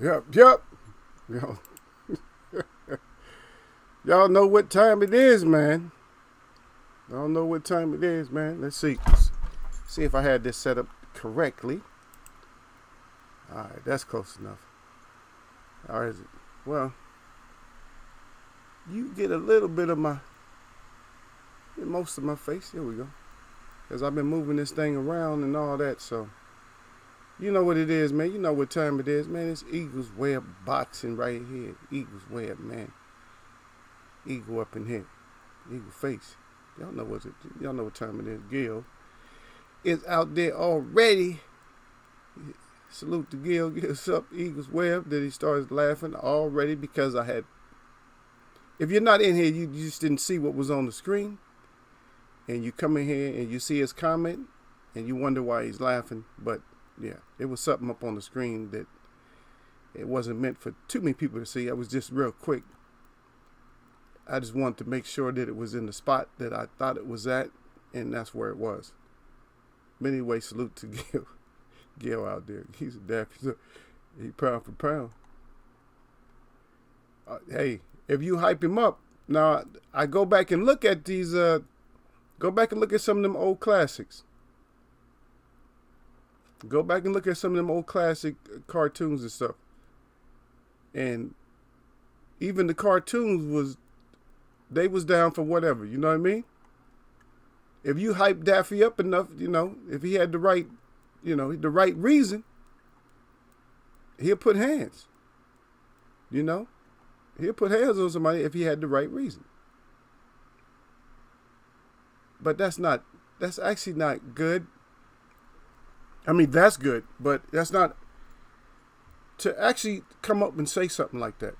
Yep. Yo, y'all know what time it is, man. Y'all know what time it is, man. Let's see. See if I had this set up correctly. All right, that's close enough. All right, well, you get a little bit of most of my face. Here we go. Because I've been moving this thing around and all that, so you know what it is, man. You know what time it is, man. It's Eagles Web boxing right here. Eagles Web, man. Eagle up in here. Eagle face. Y'all know what time it is. Gil is out there already. Salute to Gil. Gets up Eagles Web. Then he starts laughing already because I had. If you're not in here, you just didn't see what was on the screen. And you come in here and you see his comment and you wonder why he's laughing. But yeah, it was something up on the screen that it wasn't meant for too many people to see. It was just real quick. I just wanted to make sure that it was in the spot that I thought it was at, and that's where it was. But anyway, salute to Gil. Gil out there. He's a daffy. He pound for pound. Hey, if you hype him up, now I go back and look at these, go back and look at some of them old classics. Go back and look at some of them old classic cartoons and stuff. And even the cartoons they was down for whatever, you know what I mean? If you hype Daffy up enough, if he had the right reason, he'll put hands. He'll put hands on somebody if he had the right reason. But that's actually not good. I mean, that's good, but that's not to actually come up and say something like that.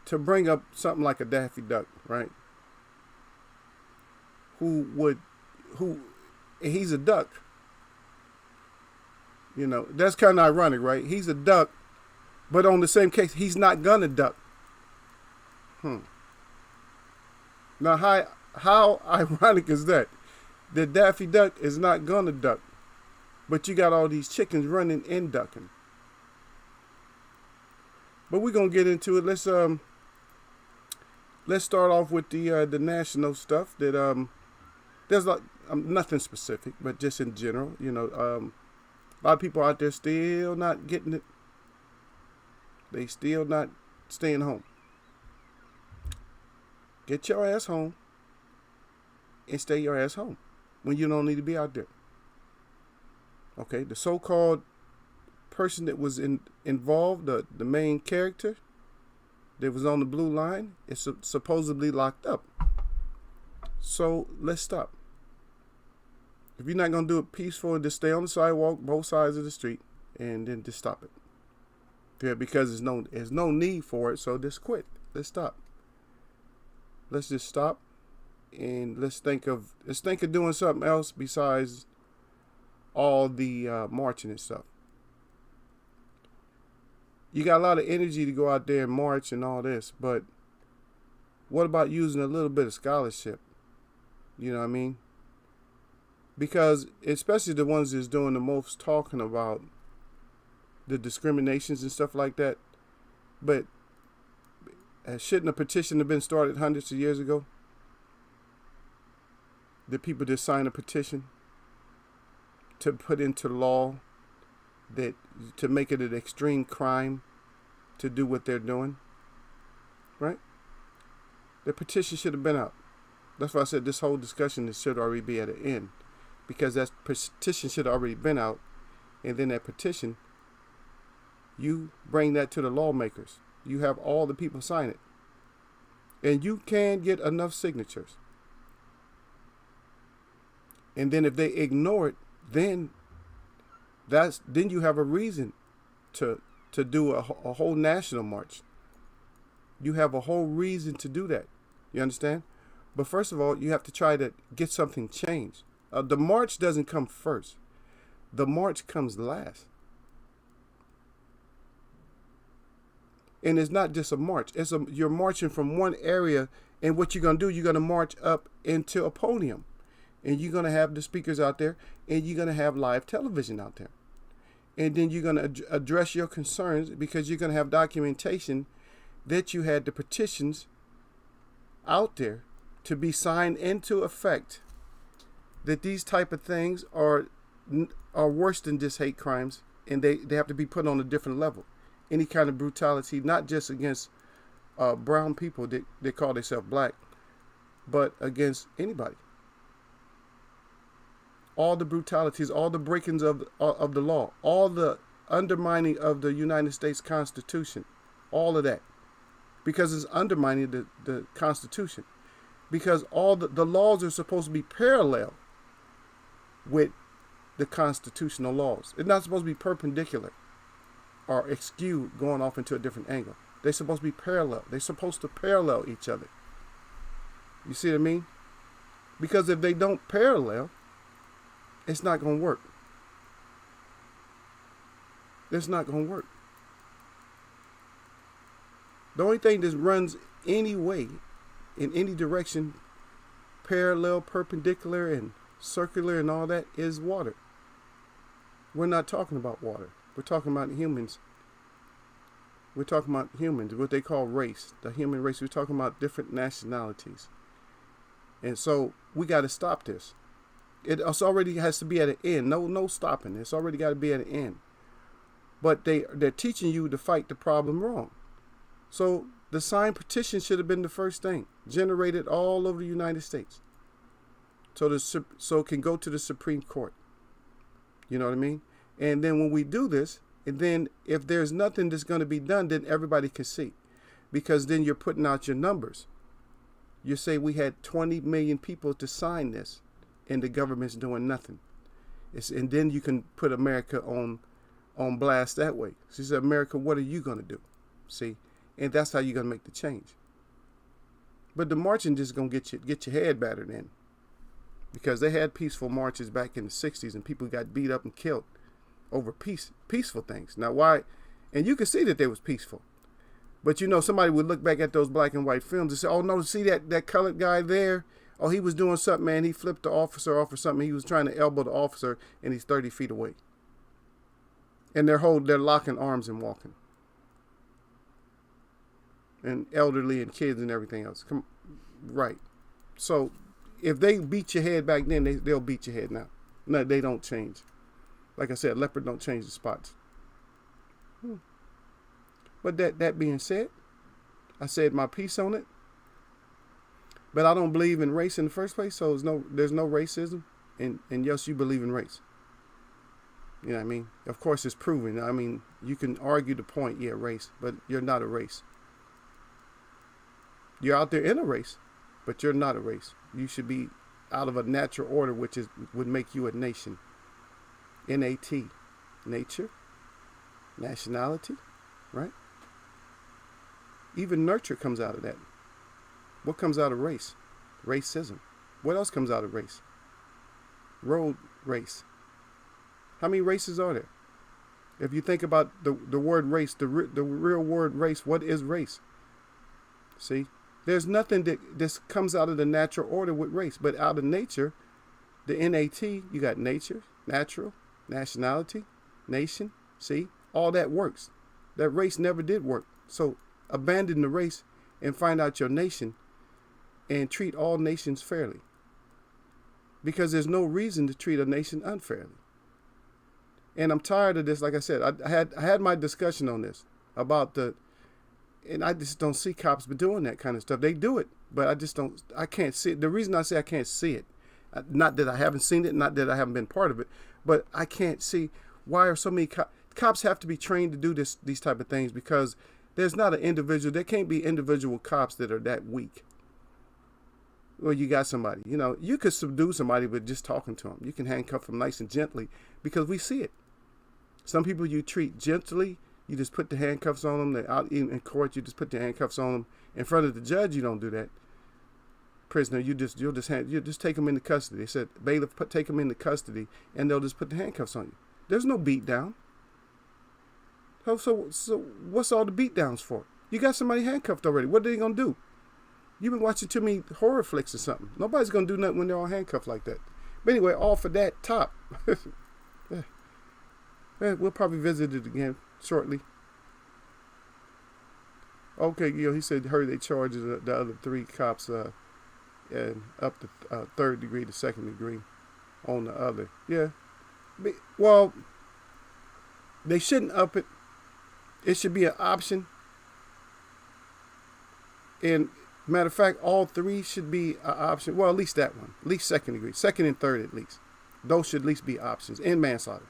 To bring up something like a Daffy Duck, right? He's a duck. That's kind of ironic, right? He's a duck, but on the same case, he's not gonna duck. Now, how ironic is that? The Daffy Duck is not gonna duck, but you got all these chickens running and ducking. But we're gonna get into it. Let's start off with the national stuff. That there's nothing specific, but just in general, a lot of people out there still not getting it. They still not staying home. Get your ass home and stay your ass home when you don't need to be out there. Okay, the so-called person that was involved, the main character that was on the blue line, is supposedly locked up. So let's stop. If you're not going to do it peaceful, just stay on the sidewalk, both sides of the street, and then just stop it. Yeah, because there's no need for it, so just quit. Let's stop. Let's just stop, and let's think of doing something else besides all the marching and stuff. You got a lot of energy to go out there and march and all this, but what about using a little bit of scholarship? You know what I mean? Because especially the ones that's doing the most talking about the discriminations and stuff like that. But shouldn't a petition have been started hundreds of years ago? The people just sign a petition to put into law that to make it an extreme crime to do what they're doing, right? The petition should have been out. That's why I said this whole discussion should already be at an end, because that petition should have already been out, and then that petition, you bring that to the lawmakers. You have all the people sign it, and you can get enough signatures. And then if they ignore it, then you have a reason to do a whole national march. You have a whole reason to do that. You understand? But first of all, you have to try to get something changed. The march doesn't come first. The march comes last. And it's not just a march. You're marching from one area, and what you're going to do, you're going to march up into a podium. And you're going to have the speakers out there, and you're going to have live television out there. And then you're going to address your concerns because you're going to have documentation that you had the petitions out there to be signed into effect, that these type of things are worse than just hate crimes, and they have to be put on a different level. Any kind of brutality, not just against brown people that call themselves black, but against anybody. All the brutalities, all the breakings of the law, all the undermining of the United States Constitution, all of that, because it's undermining the Constitution, because all the laws are supposed to be parallel with the constitutional laws. It's not supposed to be perpendicular or skewed going off into a different angle. They're supposed to be parallel. They're supposed to parallel each other. You see what I mean? Because if they don't parallel, it's not going to work. It's not going to work. The only thing that runs any way, in any direction, parallel, perpendicular, and circular and all that, is water. We're not talking about water. We're talking about humans. We're talking about humans, what they call race, the human race. We're talking about different nationalities. And so we got to stop this. It already has to be at an end. No stopping. It's already got to be at an end. But they're teaching you to fight the problem wrong. So the signed petition should have been the first thing, generated all over the United States. So it can go to the Supreme Court. You know what I mean? And then when we do this, and then if there's nothing that's going to be done, then everybody can see. Because then you're putting out your numbers. You say we had 20 million people to sign this, and the government's doing nothing. And then you can put America on blast that way. She said, America, what are you going to do? See? And that's how you're going to make the change. But the marching just going to get your head battered in. Because they had peaceful marches back in the 60s, and people got beat up and killed over peaceful things. Now, why? And you can see that they was peaceful. But, somebody would look back at those black and white films and say, oh, no, see that colored guy there? Oh, he was doing something, man. He flipped the officer off or something. He was trying to elbow the officer, and he's 30 feet away. And they're locking arms and walking. And elderly and kids and everything else. Right. So if they beat your head back then, they'll beat your head now. No, they don't change. Like I said, leopard don't change the spots. But that being said, I said my piece on it. But I don't believe in race in the first place, so there's no racism. And yes, you believe in race. You know what I mean? Of course, it's proven. I mean, you can argue the point, yeah, race, but you're not a race. You're out there in a race, but you're not a race. You should be out of a natural order, which would make you a nation. N-A-T, nature, nationality, right? Even nurture comes out of that. What comes out of race? Racism. What else comes out of race? Road race. How many races are there? If you think about the word race, the real word race, what is race? See? There's nothing that comes out of the natural order with race, but out of nature, the N-A-T, you got nature, natural, nationality, nation. See? All that works. That race never did work. So abandon the race and find out your nation and treat all nations fairly. Because there's no reason to treat a nation unfairly. And I'm tired of this. Like I said, I had my discussion on this about and I just don't see cops doing that kind of stuff. They do it, but I can't see it. The reason I say I can't see it, not that I haven't seen it, not that I haven't been part of it, but I can't see why are so many cops have to be trained to do these type of things, because there's not an individual, there can't be individual cops that are that weak. Well, you got somebody, you could subdue somebody with just talking to them. You can handcuff them nice and gently, because we see it. Some people you treat gently. You just put the handcuffs on them. They're out in court. You just put the handcuffs on them. In front of the judge, you don't do that. Prisoner, you'll just take them into custody. They said, bailiff, take them into custody, and they'll just put the handcuffs on you. There's no beat down. So what's all the beat downs for? You got somebody handcuffed already. What are they gonna do? You've been watching too many horror flicks or something. Nobody's gonna do nothing when they're all handcuffed like that. But anyway, all for that top. We'll probably visit it again shortly. Okay, he said heard they charged the other 3 cops and up to 3rd degree to 2nd degree on the other. Yeah. Well, they shouldn't up it. It should be an option. And matter of fact, all 3 should be an option. Well, at least that one. At least 2nd degree. 2nd and 3rd at least. Those should at least be options. And manslaughter.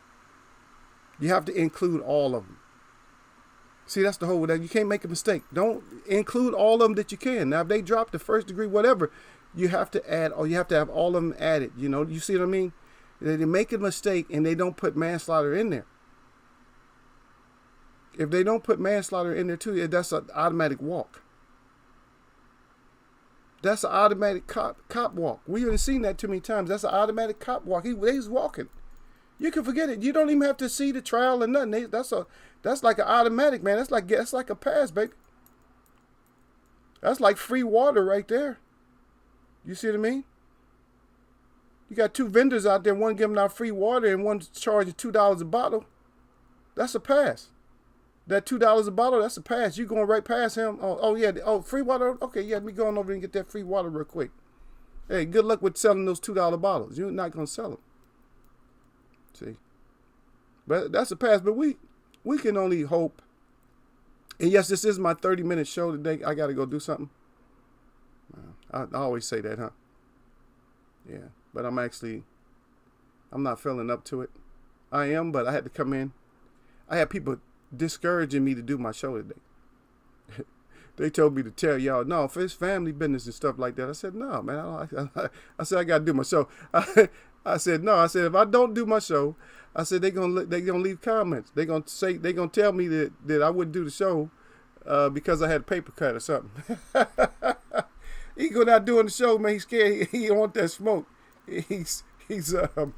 You have to include all of them. See, that's the whole that you can't make a mistake. Don't include all of them that you can. Now, if they drop the 1st degree, whatever, you have to add, or you have to have all of them added. You see what I mean? They make a mistake and they don't put manslaughter in there. If they don't put manslaughter in there too, that's an automatic walk. That's an automatic cop walk. We haven't seen that too many times. That's an automatic cop walk. He's walking. You can forget it. You don't even have to see the trial or nothing. That's like an automatic, man. That's like a pass, baby. That's like free water right there. You see what I mean? You got 2 vendors out there, one giving out free water and one charging $2 a bottle. That's a pass. That $2 a bottle, that's a pass. You going right past him. Oh yeah. Oh, free water. Okay, yeah, me going over and get that free water real quick. Hey, good luck with selling those $2 bottles. You're not gonna sell them. See, but that's a pass. But we can only hope. And yes, this is my 30-minute show today. I got to go do something. I always say that, huh? Yeah, but I'm not feeling up to it. I am, but I had to come in. I had people discouraging me to do my show today. They told me to tell y'all, no, if it's family business and stuff like that. I said, no, man. I said, I got to do my show. I said, no. I said, if I don't do my show, I said, they gonna leave comments. They gonna tell me that I wouldn't do the show because I had a paper cut or something. He go out doing the show, man. He's scared. He don't want that smoke. He's he's out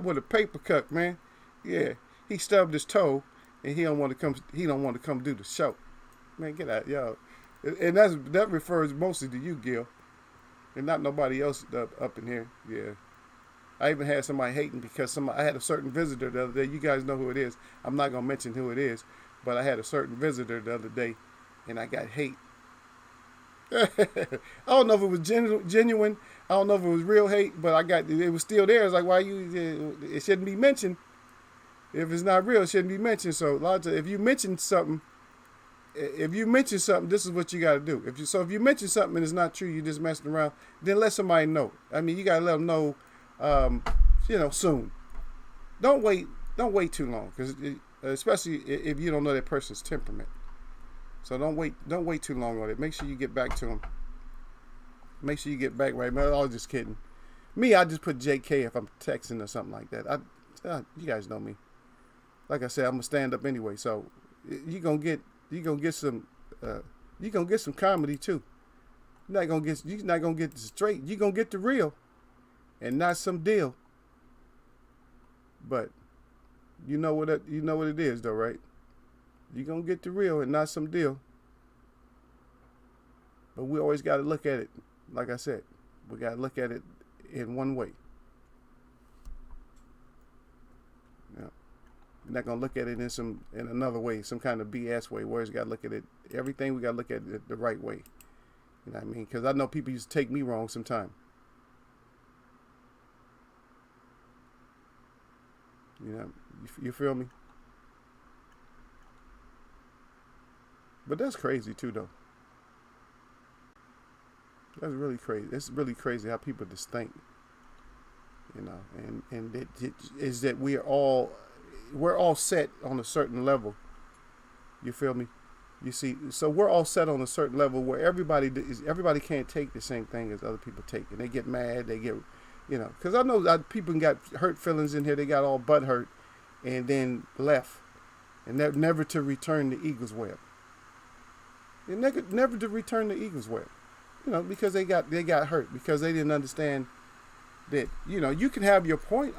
with a paper cut, man. Yeah, he stubbed his toe, and he don't want to come. He don't want to come do the show. Man, get out, y'all. And that refers mostly to you, Gil, and not nobody else up in here. Yeah, I even had somebody hating because I had a certain visitor the other day. You guys know who it is. I'm not gonna mention who it is, but I had a certain visitor the other day, and I got hate. I don't know if it was genuine. I don't know if it was real hate, but it was still there. It's like, why it shouldn't be mentioned. If it's not real, it shouldn't be mentioned. So a lot of times, if you mention something, this is what you got to do. If you mention something and it's not true, you're just messing around, then let somebody know. I mean, you got to let them know, soon. Don't wait too long, because especially if you don't know that person's temperament. So don't wait too long on it. Make sure you get back to them. Make sure you get back right. Man, I was just kidding. Me, I just put JK if I'm texting or something like that. You guys know me. Like I said, I'm gonna stand up anyway. So you're gonna get some comedy too. You're not gonna get straight. You're gonna get the real, and not some deal. But you know what it is though, right? You're going to get the real and not some deal. But we always got to look at it, like I said, we got to look at it in one way. Yeah. We're not going to look at it in another way, some kind of BS way. We always got to look at it, everything we got to look at it the right way. You know what I mean? Because I know people used to take me wrong sometimes. You know, you feel me? But that's crazy too, though. That's really crazy. It's really crazy how people just think, you know. And it is that we're all set on a certain level. You feel me? You see, so we're all set on a certain level where everybody can't take the same thing as other people take, and they get mad. They get, because I know that people got hurt feelings in here. They got all butt hurt, and then left, and they're never to return the eagle's web. And never to return the eagle's web, because they got hurt because they didn't understand that you can have your point.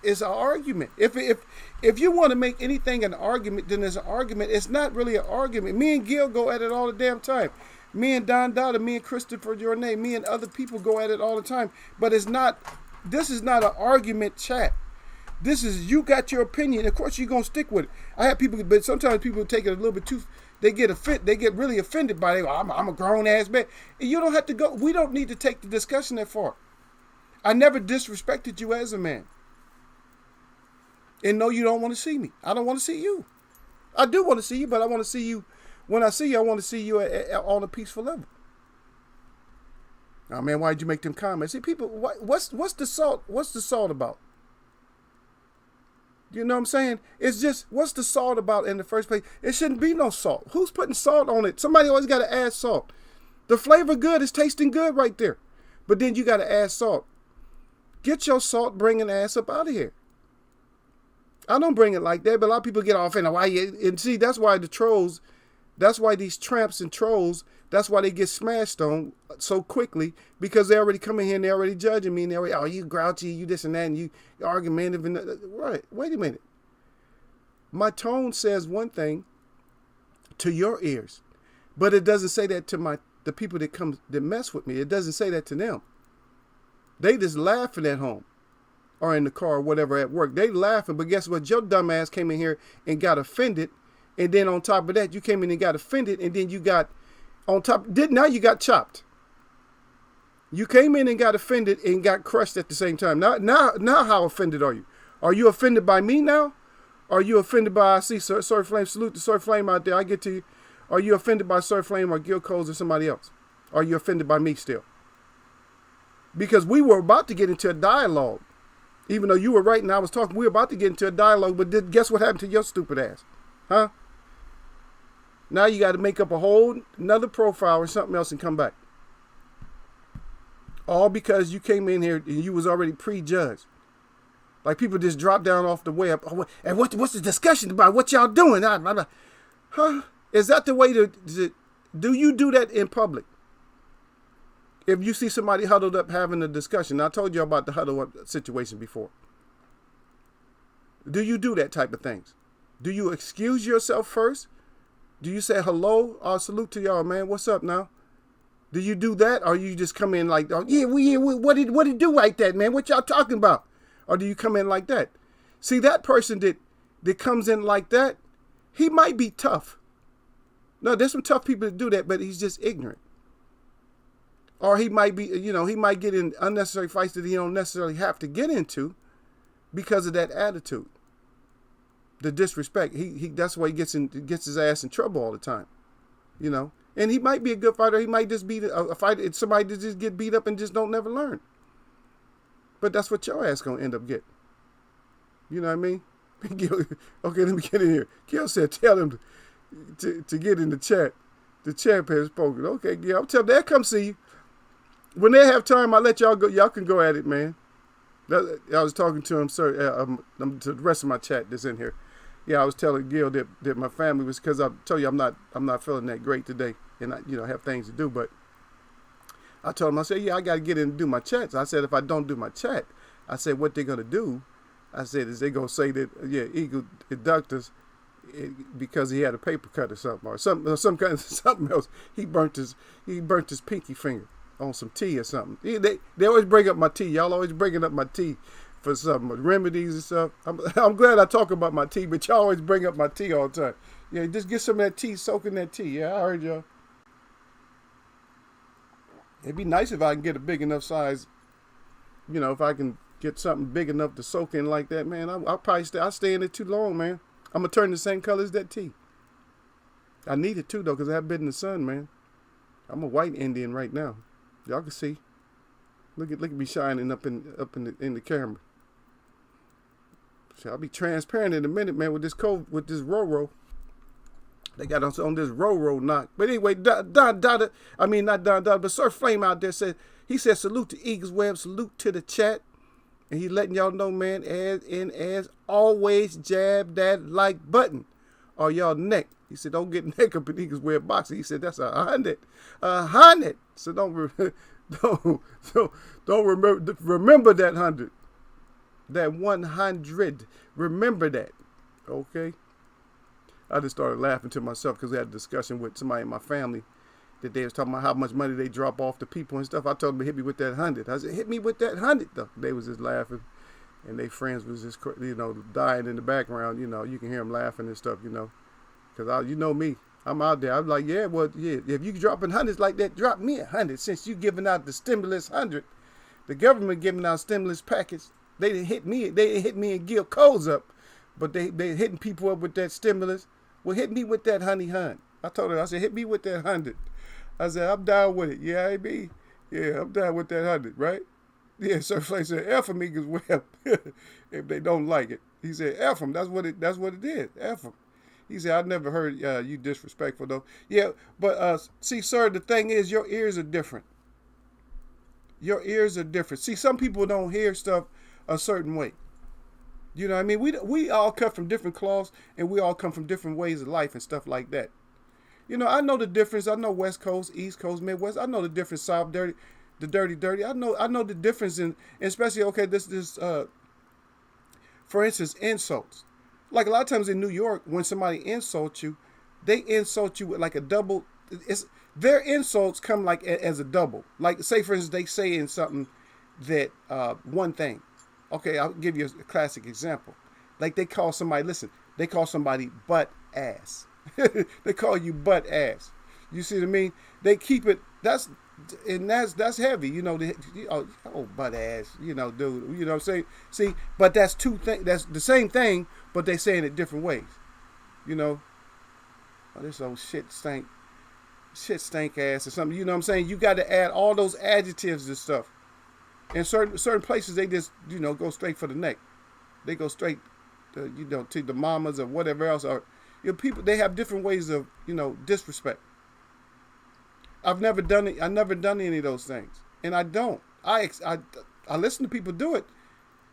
It's an argument. If you want to make anything an argument, then it's an argument. It's not really an argument. Me and Gil go at it all the damn time. Me and Don Dada, me and Christopher Jornay, me and other people go at it all the time. But this is not an argument chat. This is, you got your opinion. Of course, you're gonna stick with it. I have people, but sometimes people take it a little bit too. They get really offended by it. I'm a grown ass man. And you don't have to go. We don't need to take the discussion that far. I never disrespected you as a man. And no, you don't want to see me. I don't want to see you. I do want to see you, but I want to see you. When I see you, I want to see you on a peaceful level. Oh man, why'd you make them comments? See, people, what's the salt? What's the salt about? You know what I'm saying? It's just, what's the salt about in the first place? It shouldn't be no salt. Who's putting salt on it? Somebody always got to add salt. The flavor good is tasting good right there. But then you got to add salt. Get your salt bringing ass up out of here. I don't bring it like that, but a lot of people get off and see, that's why the trolls, that's why these tramps and trolls, that's why they get smashed on so quickly, because they already come in here and they're already judging me and they're already, oh, you grouchy, you this and that, and you argumentative. And right, wait a minute. My tone says one thing to your ears, but it doesn't say that to the people that mess with me. It doesn't say that to them. They just laughing at home or in the car or whatever at work. They laughing, but guess what? Your dumb ass came in here and got offended, and then on top of that, you came in and got offended, and then you got now you got chopped. You came in and got offended and got crushed at the same time. Now how offended are you? Are you offended by me now? Are you offended by, I see Sir Flame, salute to Sir Flame out there, I get to you. Are you offended by Sir Flame or Gil Coles or somebody else? Are you offended by me still? Because we were about to get into a dialogue. Even though you were right and I was talking, we were about to get into a dialogue, but guess what happened to your stupid ass? Huh? Now you got to make up a whole another profile or something else and come back. All because you came in here and you was already prejudged. Like people just drop down off the web. Oh, and what's the discussion about? What y'all doing? Huh? Is that the way to do you do that in public? If you see somebody huddled up having a discussion, I told you about the huddle up situation before. Do you do that type of things? Do you excuse yourself first? Do you say hello? Salute to y'all, man. What's up now? Do you do that, or you just come in like, oh, yeah, what did do like that, man? What y'all talking about? Or do you come in like that? See, that person that comes in like that, he might be tough. No, there's some tough people that do that, but he's just ignorant. Or he might be, he might get in unnecessary fights that he don't necessarily have to get into because of that attitude. The disrespect. He that's why he gets his ass in trouble all the time. And he might be a good fighter. He might just be a fighter. It's somebody that just get beat up and just don't never learn. But that's what your ass gonna end up getting. You know what I mean? Okay, let me get in here. Gil said, tell him to get in the chat. The champ has spoken. Okay, Gil, I'm telling them, they'll come see you. When they have time, I'll let y'all go. Y'all can go at it, man. I was talking to him, sir, to the rest of my chat that's in here. Yeah, I was telling Gil that my family was, because I told you I'm not feeling that great today, and I have things to do. But I told him, I said, yeah, I got to get in and do my chats. I said, if I don't do my chat, I said, what they're gonna do, I said, is they gonna say that Eagle abductors because he had a paper cut or some kind of something else. He burnt his pinky finger on some tea or something. They always bring up my tea. Y'all always bringing up my tea for some remedies and stuff. I'm glad I talk about my tea, but y'all always bring up my tea all the time. Yeah, just get some of that tea, soak in that tea. Yeah, I heard y'all. It'd be nice if I can get a big enough size, if I can get something big enough to soak in like that, man. I'll probably stay in it too long, man. I'm going to turn the same color as that tea. I need it too, though, because I haven't been in the sun, man. I'm a white Indian right now. Y'all can see. Look at me shining up in the camera. So I'll be transparent in a minute, man, with this Roro. They got us on this Roro knock. But anyway, not Don, but Sir Flame out there said, he said, salute to Eagles Web, salute to the chat. And he letting y'all know, man, as always, jab that like button or y'all neck. He said, don't get neck up in Eagles Web boxing. He said, that's 100. 100. So don't remember that 100. That 100. Remember that. Okay? I just started laughing to myself because I had a discussion with somebody in my family that they was talking about how much money they drop off to people and stuff. I told them to hit me with that 100. I said, hit me with that 100 though. They was just laughing. and they friends was just dying in the background. You can hear them laughing and stuff. Because you know me, I'm out there. I'm like, yeah, well, yeah. If you dropping hundreds like that, drop me 100. Since you giving out the stimulus 100, the government giving out stimulus package. They didn't hit me. They didn't hit me and Gil Coles up, but they hitting people up with that stimulus. Well, hit me with that honey hun. I told her, I said, hit me with that 100. I said, I'm down with it. Yeah, I be. Yeah, I'm down with that 100, right? Yeah, Sir Flay said, F them as well if they don't like it. He said, F them. That's what it is. F them. He said, I never heard you disrespectful, though. Yeah, but see, sir, the thing is, your ears are different. Your ears are different. See, some people don't hear stuff a certain way. You know what I mean? We all cut from different cloths, and we all come from different ways of life and stuff like that. I know the difference. I know West Coast, East Coast, Midwest. I know the difference. South, dirty, the dirty. I know the difference in, especially, okay, this for instance, insults. Like a lot of times in New York, when somebody insults you, they insult you with like a double. Their insults come like as a double. Like, say for instance, they say in something that one thing. Okay, I'll give you a classic example. Like they call somebody butt ass. They call you butt ass. You see what I mean? They keep it. That's heavy. Butt ass. Dude. You know what I'm saying? See, but that's two things. That's the same thing, but they saying it different ways. Oh, this old shit stank ass or something. You know what I'm saying? You got to add all those adjectives and stuff. In certain places, they just go straight for the neck. They go straight, to the mamas or whatever else. Or people, they have different ways of disrespect. I've never done it. I've never done any of those things, and I don't. I listen to people do it,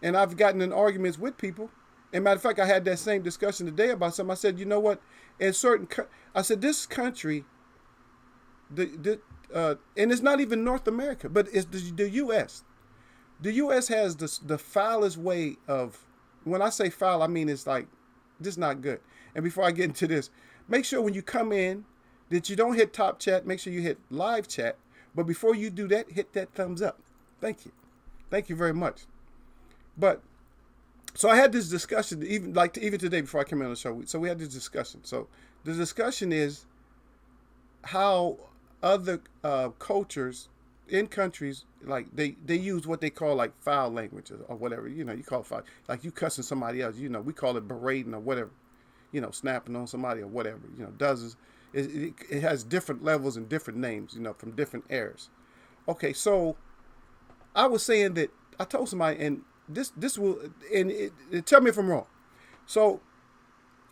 and I've gotten in arguments with people. And matter of fact, I had that same discussion today about something. I said, you know what? I said this country, and it's not even North America, but it's the U.S. The U.S. has the foulest way of, when I say foul, I mean it's like, this is not good. And before I get into this, make sure when you come in that you don't hit top chat, make sure you hit live chat. But before you do that, hit that thumbs up. Thank you. Thank you very much. But, so I had this discussion, even today before I came on the show. So we had this discussion. So the discussion is how other cultures in countries, like they use what they call like foul language or whatever, you call it foul, like you cussing somebody else, we call it berating or whatever, snapping on somebody or whatever, dozens. It has different levels and different names, from different eras. Okay, so I was saying that I told somebody, and this will, and tell me if I'm wrong. So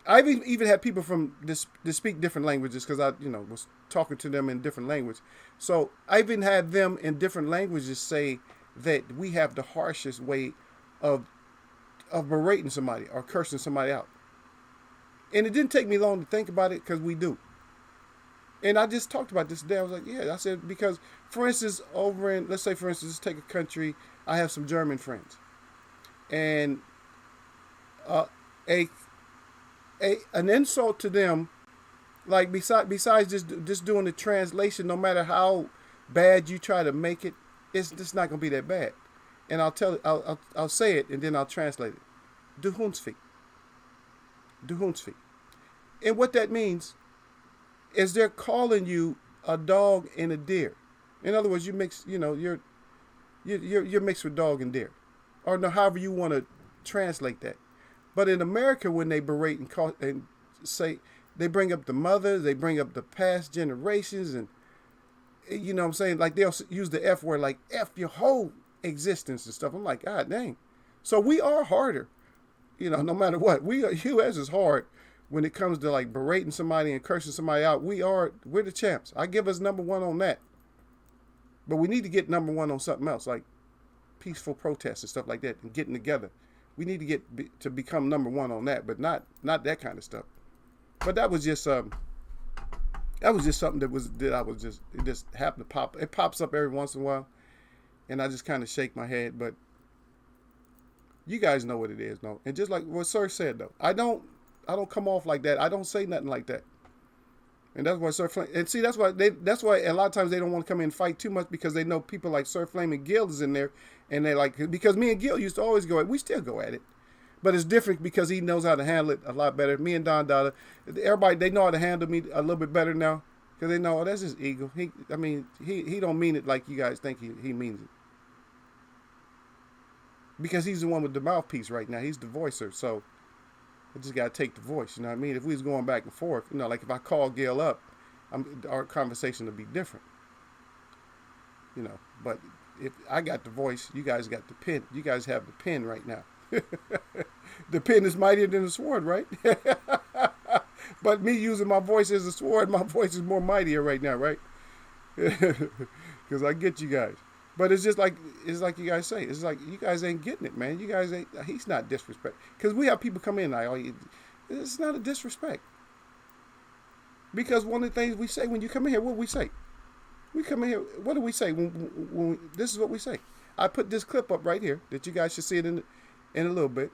I've even had people from this speak different languages because I, was talking to them in different language. So I even had them in different languages say that we have the harshest way of berating somebody or cursing somebody out. And it didn't take me long to think about it because we do. And I just talked about this today. I was like, yeah, I said, because for instance, let's say for instance, let's take a country. I have some German friends, and an insult to them, like besides just doing the translation, no matter how bad you try to make it, it's just not gonna be that bad. And I'll say it and then I'll translate it. Du Hundsvieh. Du Hundsvieh. And what that means is they're calling you a dog and a deer. In other words, you mix, you're mixed with dog and deer, or no, however you want to translate that. But in America, when they berate and say, they bring up the mothers, they bring up the past generations, and you know what I'm saying? Like they'll use the F word, like F your whole existence and stuff. I'm like, God dang. So we are harder, no matter what. U.S. is hard when it comes to like berating somebody and cursing somebody out. We're the champs. I give us number one on that. But we need to get number one on something else, like peaceful protests and stuff like that, and getting together. We need to become number one on that, but not that kind of stuff. But that was just something it just happened to pop. It pops up every once in a while, and I just kind of shake my head. But you guys know what it is, no? And just like what Sir said, though, I don't come off like that. I don't say nothing like that. And that's why Sir Flame, and see, that's why a lot of times they don't want to come in and fight too much, because they know people like Sir Flame and Gil is in there, and they like, because me and Gil used to always go at it. We still go at it, but it's different because he knows how to handle it a lot better. Me and Don Dada, everybody, they know how to handle me a little bit better now, because they know, oh, that's his ego. He don't mean it like you guys think he means it, because he's the one with the mouthpiece right now. He's the voicer, so I just got to take the voice, you know what I mean? If we was going back and forth, you know, like if I call Gail up, our conversation would be different, you know. But if I got the voice, you guys got the pen. You guys have the pen right now. The pen is mightier than the sword, right? But me using my voice as a sword, my voice is more mightier right now, right? Because I get you guys. But it's like you guys say. It's like you guys ain't getting it, man. You guys ain't. He's not disrespect. Because we have people come in like, oh, it's not a disrespect. Because one of the things we say when you come in here, what do we say? We come in here. What do we say? This is what we say. I put this clip up right here that you guys should see it in a little bit.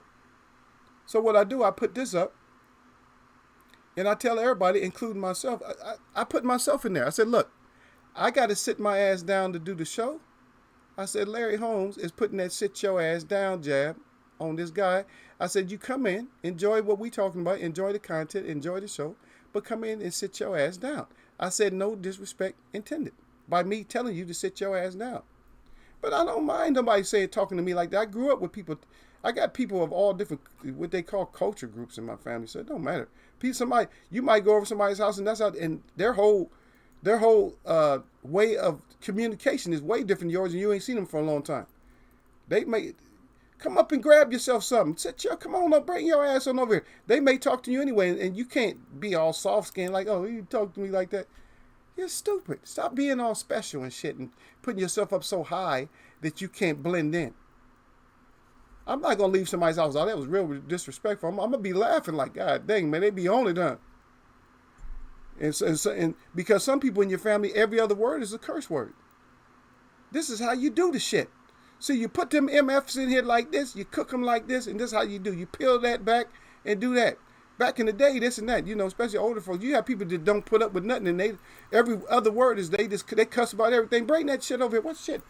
So what I do, I put this up, and I tell everybody, including myself, I put myself in there. I said, look, I got to sit my ass down to do the show. I said, Larry Holmes is putting that sit your ass down jab on this guy. I said, you come in, enjoy what we talking about, enjoy the content, enjoy the show, but come in and sit your ass down. I said, no disrespect intended by me telling you to sit your ass down. But I don't mind nobody talking to me like that. I grew up with people. I got people of all different, what they call culture groups in my family. So it don't matter. You might go over somebody's house, and that's how, and their whole way of communication is way different than yours, and you ain't seen them for a long time. They may come up and grab yourself something. Come on up, bring your ass on over here. They may talk to you anyway, and you can't be all soft-skinned like, oh, you talk to me like that. You're stupid. Stop being all special and shit and putting yourself up so high that you can't blend in. I'm not going to leave somebody's house. Oh, that was real disrespectful. I'm going to be laughing like, God dang, man, they be on it, huh? And because some people in your family, every other word is a curse word. This is how you do the shit. So you put them MFs in here like this, you cook them like this, and this is how you do. You peel that back and do that. Back in the day, this and that, you know, especially older folks, you have people that don't put up with nothing, and every other word is they cuss about everything. Bring that shit over here. What shit?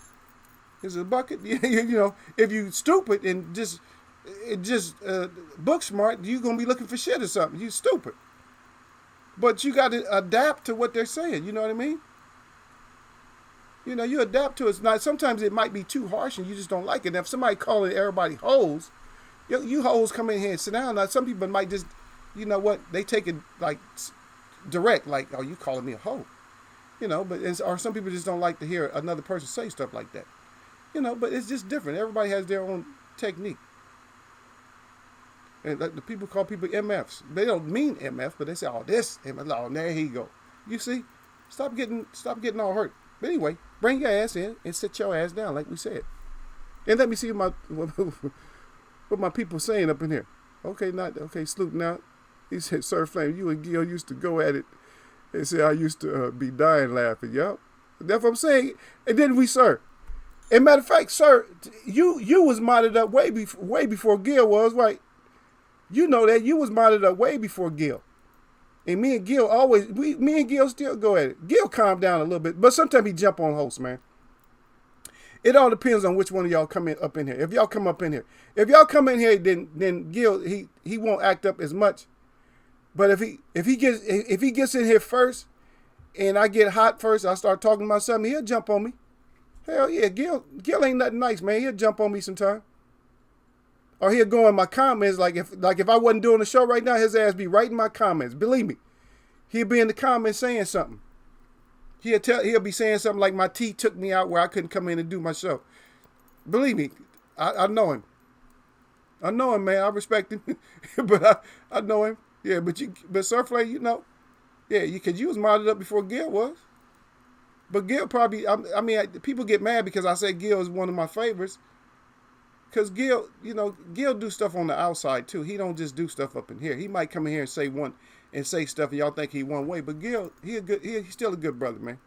Is it a bucket? You know, if you stupid and just book smart, you gonna be looking for shit or something. You stupid. But you got to adapt to what they're saying. You know what I mean? You know, you adapt to it. It's not, sometimes it might be too harsh and you just don't like it. Now, if somebody calling everybody hoes, you hoes come in here and sit down. Now, some people might just, you know what, they take it like direct, like, oh, you calling me a hoe. You know, or some people just don't like to hear another person say stuff like that. You know, but it's just different. Everybody has their own technique. And like the people call people MFs. They don't mean MF, but they say, oh, this MF. Oh, there he go. You see? Stop getting all hurt. But anyway, bring your ass in and sit your ass down, like we said. And let me see what my people saying up in here. Okay, Sloop now. He said, Sir Flame, you and Gil used to go at it and say I used to be dying laughing. Yup. That's what I'm saying. And then we, sir. And matter of fact, sir, you was modded up way before Gil was, right? You know that you was modded up way before Gil. And me and Gil me and Gil still go at it. Gil calmed down a little bit, but sometimes he jump on host, man. It all depends on which one of y'all come up in here. If y'all come up in here, then Gil he won't act up as much. But if he gets in here first, and I get hot first, I start talking about something, he'll jump on me. Hell yeah, Gil ain't nothing nice, man. He'll jump on me sometime. Or he'll go in my comments, like if I wasn't doing the show right now, his ass be right in my comments. Believe me. He'll be in the comments saying something. He'll be saying something like my tea took me out where I couldn't come in and do my show. Believe me, I know him. I know him, man. I respect him. But I know him. Yeah, but Sir Flame, you know. Yeah, because you was modded up before Gil was. But Gil probably, I mean, people get mad because I say Gil is one of my favorites. Because Gil do stuff on the outside too. He don't just do stuff up in here. He might come in here and say stuff and y'all think he one way. But Gil, he's still a good brother, man.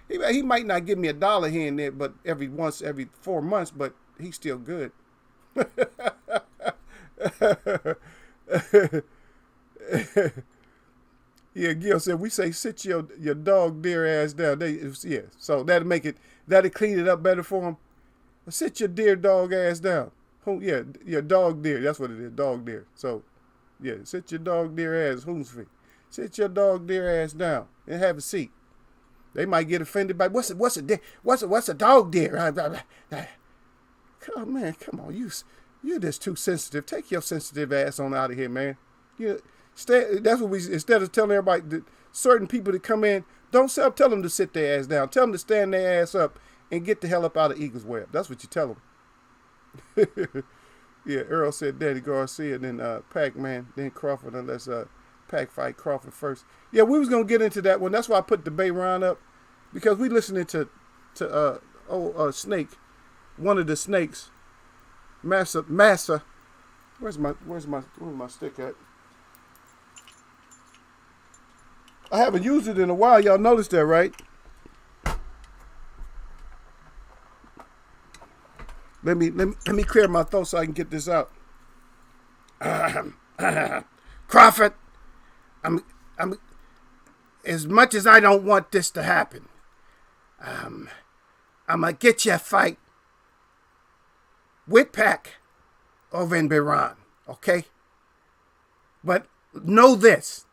He might not give me $1 here and there, but every 4 months, but he's still good. Yeah, Gil said we say sit your dog dear ass down. Yeah, so that'll clean it up better for him. Sit your dear dog ass down. Yeah, your dog dear. That's what it is, dog dear. So, yeah, sit your dog dear ass. Who's free? Sit your dog dear ass down and have a seat. They might get offended by what's a dog dear? Oh man, come on, you're just too sensitive. Take your sensitive ass on out of here, man. That's what we instead of telling everybody that certain people that come in, tell them to sit their ass down. Tell them to stand their ass up and get the hell up out of Eagles Web. That's what you tell them. Yeah, Earl said Daddy Garcia, then Pac-Man, then Crawford, unless Pac fight Crawford first. Yeah, we was gonna get into that one. That's why I put the Bairahn up, because we listening to Snake, one of the snakes, Massa. Where's my stick at? I haven't used it in a while. Y'all noticed that, right? Let me clear my throat so I can get this out. Crawford, I'm as much as I don't want this to happen, I'm gonna get you a fight with Pac over in Bairahn, okay? But know this.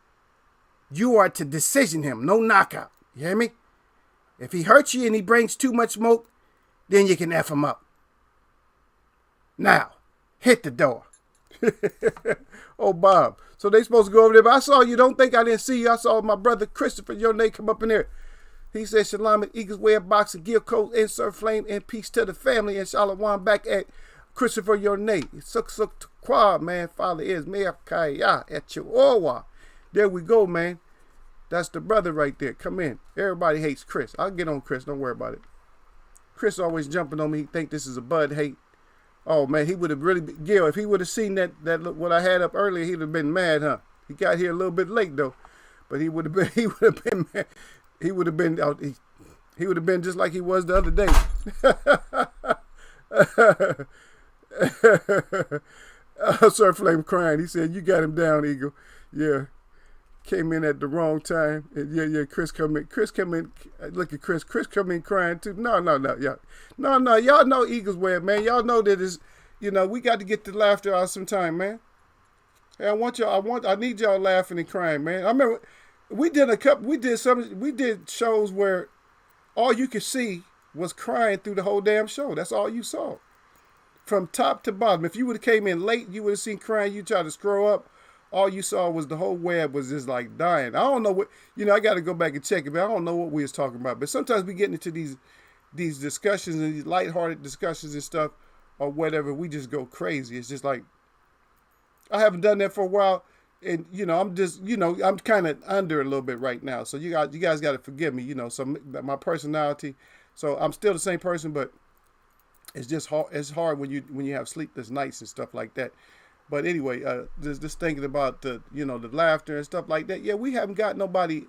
You are to decision him, no knockout. You hear me? If he hurts you and he brings too much smoke, then you can F him up. Now, hit the door. Oh, Bob. So they supposed to go over there, but I saw you. Don't think I didn't see you. I saw my brother Christopher, your name, come up in there. He said, Shalom at Eagles Way of Boxing, Gil Coast, Insert Flame, and peace to the family. And Shalom back at Christopher, your name. Suk Kwa, man. Father is Meakaya at Chihuahua. There we go, man. That's the brother right there. Come in. Everybody hates Chris. I'll get on Chris. Don't worry about it. Chris always jumping on me. He think this is a bud hate. Oh man, he would have really Gil. If he would have seen that what I had up earlier, he'd have been mad, huh? He got here a little bit late though, but he would have been mad. He would have been out. He would have been just like he was the other day. Sir Flame crying. He said, "You got him down, Eagle." Yeah. Came in at the wrong time. And yeah, Chris come in. Look at Chris. Chris come in crying too. No, yeah. No. Y'all know Eagles Web, man. Y'all know that is, we got to get the laughter out sometime, man. Hey, I need y'all laughing and crying, man. I remember we did shows where all you could see was crying through the whole damn show. That's all you saw. From top to bottom. If you would have came in late, you would have seen crying. You tried to scroll up. All you saw was the whole web was just like dying. I don't know what, I got to go back and check it, but I don't know what we was talking about. But sometimes we get into these discussions and these lighthearted discussions and stuff or whatever. We just go crazy. It's just like, I haven't done that for a while. And, I'm just, I'm kind of under a little bit right now. So you guys got to forgive me, so my personality. So I'm still the same person, but it's just hard. It's hard when you have sleepless nights and stuff like that. But anyway, just thinking about the laughter and stuff like that. Yeah, we haven't got nobody.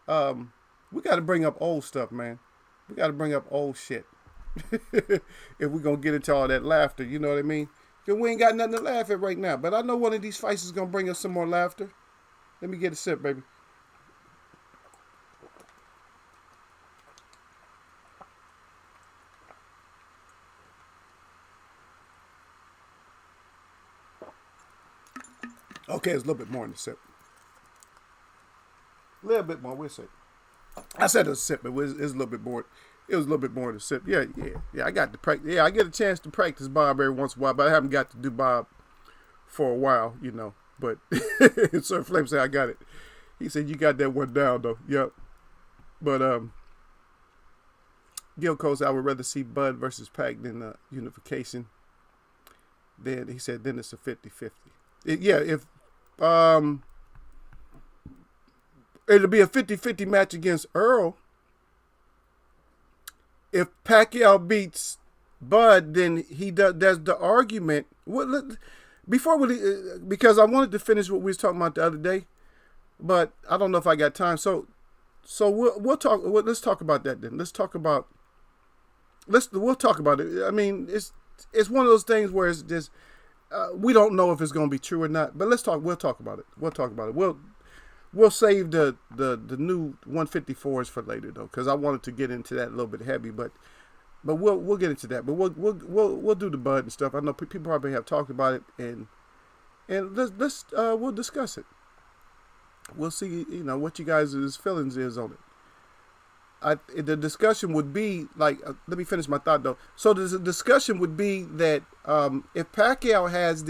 We got to bring up old stuff, man. We got to bring up old shit if we're gonna get into all that laughter. You know what I mean? Because we ain't got nothing to laugh at right now. But I know one of these fights is gonna bring us some more laughter. Let me get a sip, baby. Okay, it's a little bit more in the sip. A little bit more. We'll see. I said it was a sip, but it was a little bit more. It was a little bit more in the sip. Yeah. I got to practice. Yeah, I get a chance to practice Bob every once in a while, but I haven't got to do Bob for a while, But Sir Flame said I got it. He said you got that one down though. Yep. But Gil Coast, I would rather see Bud versus Pac than unification. Then he said then it's a 50-50. If it'll be a 50-50 match against Earl. If Pacquiao beats Bud, then he does. There's the argument. Because I wanted to finish what we was talking about the other day, but I don't know if I got time. So we'll talk. Let's talk about that then. We'll talk about it. I mean, it's one of those things where it's just we don't know if it's going to be true or not. But we'll talk about it. We'll save the new 154s for later though, because I wanted to get into that a little bit heavy, but we'll get into that. But we'll do the Bud and stuff. I know people probably have talked about it, and we'll discuss it. We'll see, what you guys' feelings is on it. The discussion would be like, let me finish my thought though. So the discussion would be that if Pacquiao has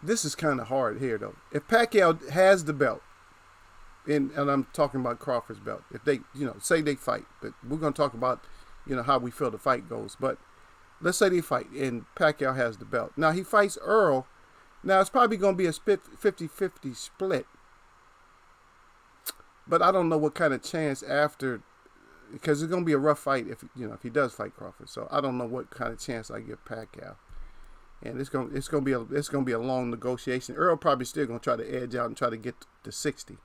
this is kind of hard here though. If Pacquiao has the belt, and I'm talking about Crawford's belt, if they, say they fight, but we're going to talk about, how we feel the fight goes. But let's say they fight and Pacquiao has the belt. Now he fights Earl. Now it's probably going to be a 50-50 split. But I don't know what kind of chance after, because it's going to be a rough fight if he does fight Crawford. So I don't know what kind of chance I give Pacquiao. And it's going to be a long negotiation. Earl probably still going to try to edge out and try to get to 60.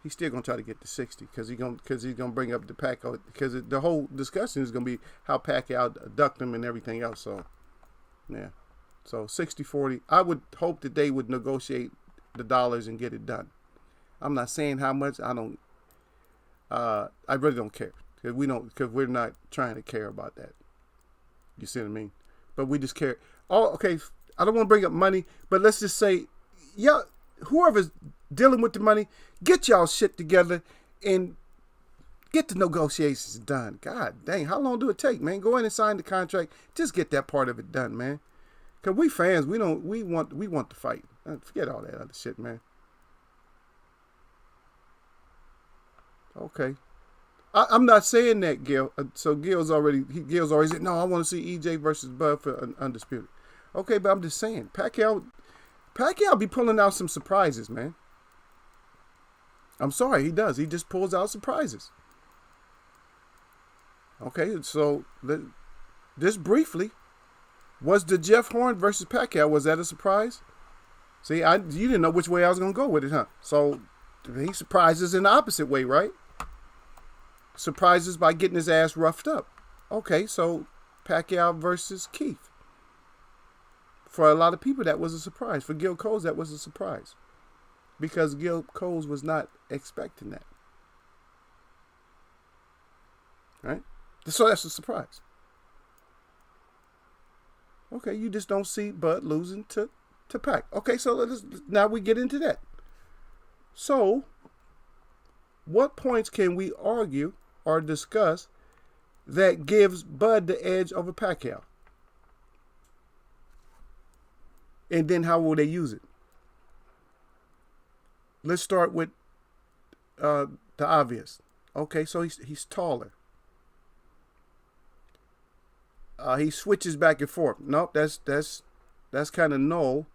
He's still going to try to get to 60 because he's going to bring up the Pacquiao, because the whole discussion is going to be how Pacquiao ducked him and everything else. So, yeah. So 60-40. I would hope that they would negotiate the dollars and get it done. I'm not saying how much. I really don't care, because we're not trying to care about that. You see what I mean? But we just care. Oh, okay. I don't want to bring up money, but let's just say, yeah, whoever's dealing with the money, get y'all shit together and get the negotiations done. God dang, how long do it take, man? Go in and sign the contract. Just get that part of it done, man. Cause we fans, we want to fight. Forget all that other shit, man. Okay. I'm not saying that, Gil. So Gil's already said, no, I want to see EJ versus Bud for undisputed. Okay, but I'm just saying, Pacquiao be pulling out some surprises, man. I'm sorry, he does. He just pulls out surprises. Okay, so just briefly, was the Jeff Horn versus Pacquiao, was that a surprise? See, you didn't know which way I was going to go with it, huh? So he surprises in the opposite way, right? Surprises by getting his ass roughed up. Okay, so Pacquiao versus Keith. For a lot of people, that was a surprise. For Gil Coles, that was a surprise. Because Gil Coles was not expecting that. Right? So that's a surprise. Okay, you just don't see Bud losing to Pac. Okay, so now we get into that. So, what points can we argue or discuss that gives Bud the edge over Pacquiao? And then how will they use it? Let's start with the obvious. Okay, so he's taller. He switches back and forth. Nope, that's kind of null.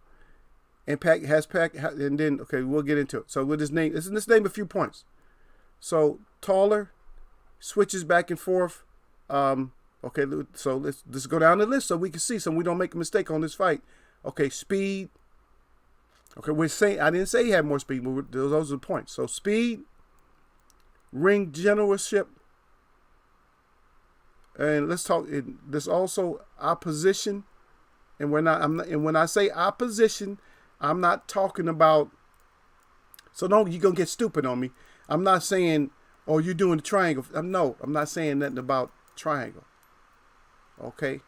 And and then okay, we'll get into it. So let's name a few points. So taller, switches back and forth. Okay, so let's go down the list so we can see, so we don't make a mistake on this fight. Okay, speed. Okay, I didn't say he had more speed, but those are the points. So speed, ring generalship, and let's talk. There's also opposition, and when I say opposition, I'm not talking about. So you're gonna get stupid on me. I'm not saying, oh, you're doing the triangle. No, I'm not saying nothing about triangle. Okay.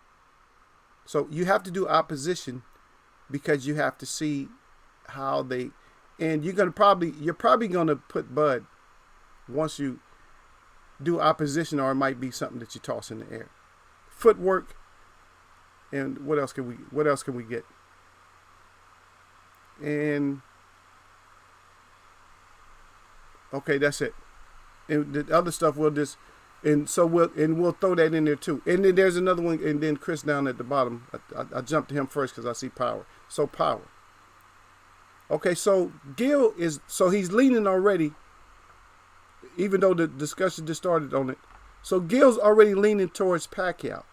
So you have to do opposition because you have to see how they, and you're probably gonna put Bud once you do opposition, or it might be something that you toss in the air. Footwork, and what else can we get? And okay, that's it. And the other stuff we'll throw that in there too. And then there's another one, and then Chris down at the bottom. I jumped to him first because I see power. So power. Okay, so he's leaning already, even though the discussion just started on it. So Gil's already leaning towards Pacquiao.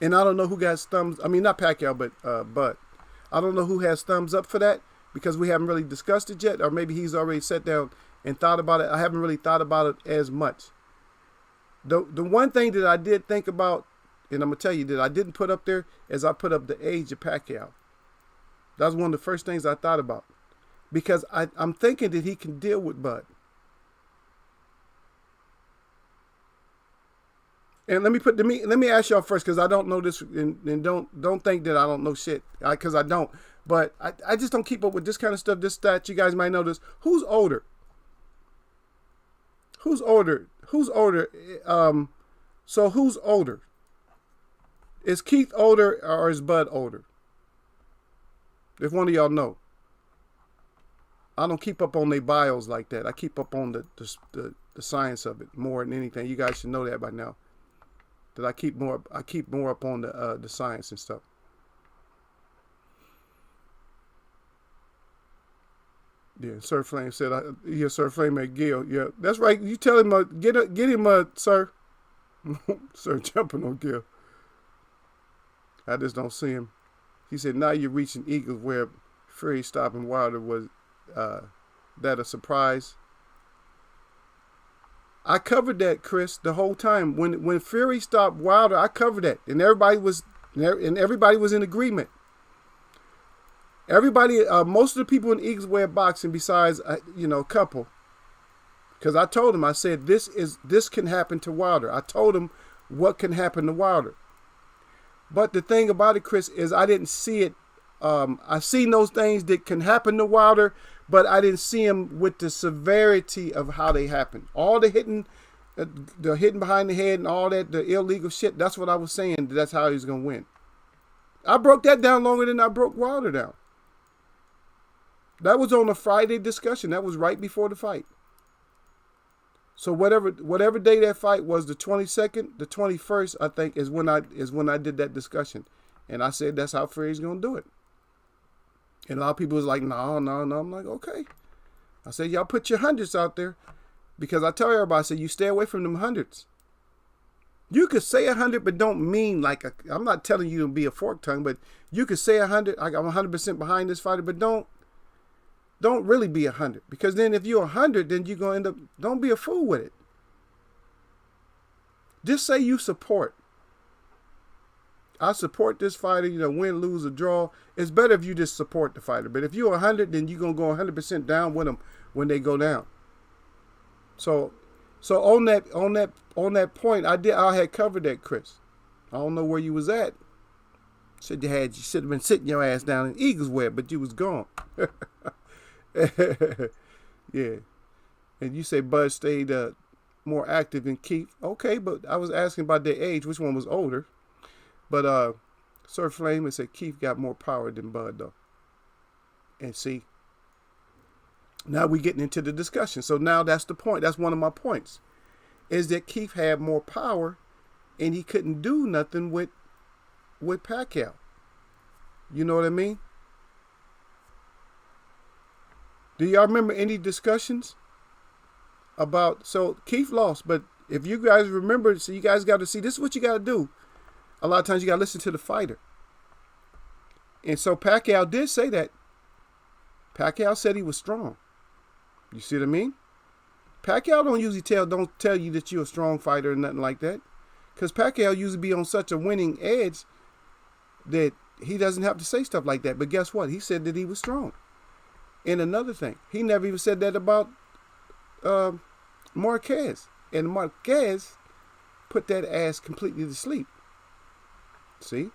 And I don't know who got thumbs. I mean, not Pacquiao, but Bud. I don't know who has thumbs up for that because we haven't really discussed it yet, or maybe he's already sat down and thought about it. I haven't really thought about it as much. The one thing that I did think about, and I'm going to tell you that I didn't put up there, is I put up the age of Pacquiao. That's one of the first things I thought about. Because I'm thinking that he can deal with Bud. And let me ask y'all first, because I don't know this, and don't think that I don't know shit, because I don't. But I just don't keep up with this kind of stuff. This stat, you guys might know this. Who's older? Who's older? Who's older? So who's older? Is Keith older or is Bud older? If one of y'all know. I don't keep up on their bios like that. I keep up on the science of it more than anything. You guys should know that by now. That I keep more up on the science and stuff. Yeah, Sir Flame said, yeah, Sir Flame at Gil. Yeah, that's right. You tell him, get him, sir. Sir jumping on Gil. I just don't see him. He said, now you're reaching Eagles where Fury stopping Wilder was that a surprise? I covered that, Chris, the whole time. When Fury stopped Wilder, I covered that, and everybody was in agreement. Everybody, most of the people in Eagles Way of Boxing, besides a couple, because I told them, I said this can happen to Wilder. I told them what can happen to Wilder. But the thing about it, Chris, is I didn't see it. I seen those things that can happen to Wilder, but I didn't see them with the severity of how they happen. All the hitting behind the head and all that, the illegal shit. That's what I was saying. That's how he's gonna win. I broke that down longer than I broke Wilder down. That was on a Friday discussion. That was right before the fight. So whatever day that fight was, the 22nd, the 21st, I think is when I did that discussion, and I said that's how Fury's gonna do it. And a lot of people was like, no. I'm like, okay. I said, y'all put your hundreds out there, because I tell everybody, I said, you stay away from them hundreds. You could say 100, but don't mean like I'm not telling you to be a fork tongue, but you could say 100. I'm 100% behind this fighter, but don't really be 100, because then if you're 100, then you're gonna end up. Don't be a fool with it. Just say you support. I support this fighter. Win, lose, or draw. It's better if you just support the fighter. But if you're 100, then you're gonna go 100% down with them when they go down. So on that point, I had covered that, Chris. I don't know where you was at. Said you should have been sitting your ass down in Eagles Web, but you was gone. Yeah. And you say Bud stayed more active than Keith. Okay, but I was asking about their age, which one was older. But Sir Flame said Keith got more power than Bud, though. And see, now we're getting into the discussion. So now that's the point. That's one of my points, is that Keith had more power and he couldn't do nothing with Pacquiao. You know what I mean? Do y'all remember any discussions about, so Keith lost, but if you guys remember, so you guys got to see, this is what you got to do. A lot of times you got to listen to the fighter. And so Pacquiao did say that. Pacquiao said he was strong. You see what I mean? Pacquiao don't usually tell you that you're a strong fighter or nothing like that. Because Pacquiao usually be on such a winning edge that he doesn't have to say stuff like that. But guess what? He said that he was strong. And another thing, he never even said that about Marquez. And Marquez put that ass completely to sleep. See?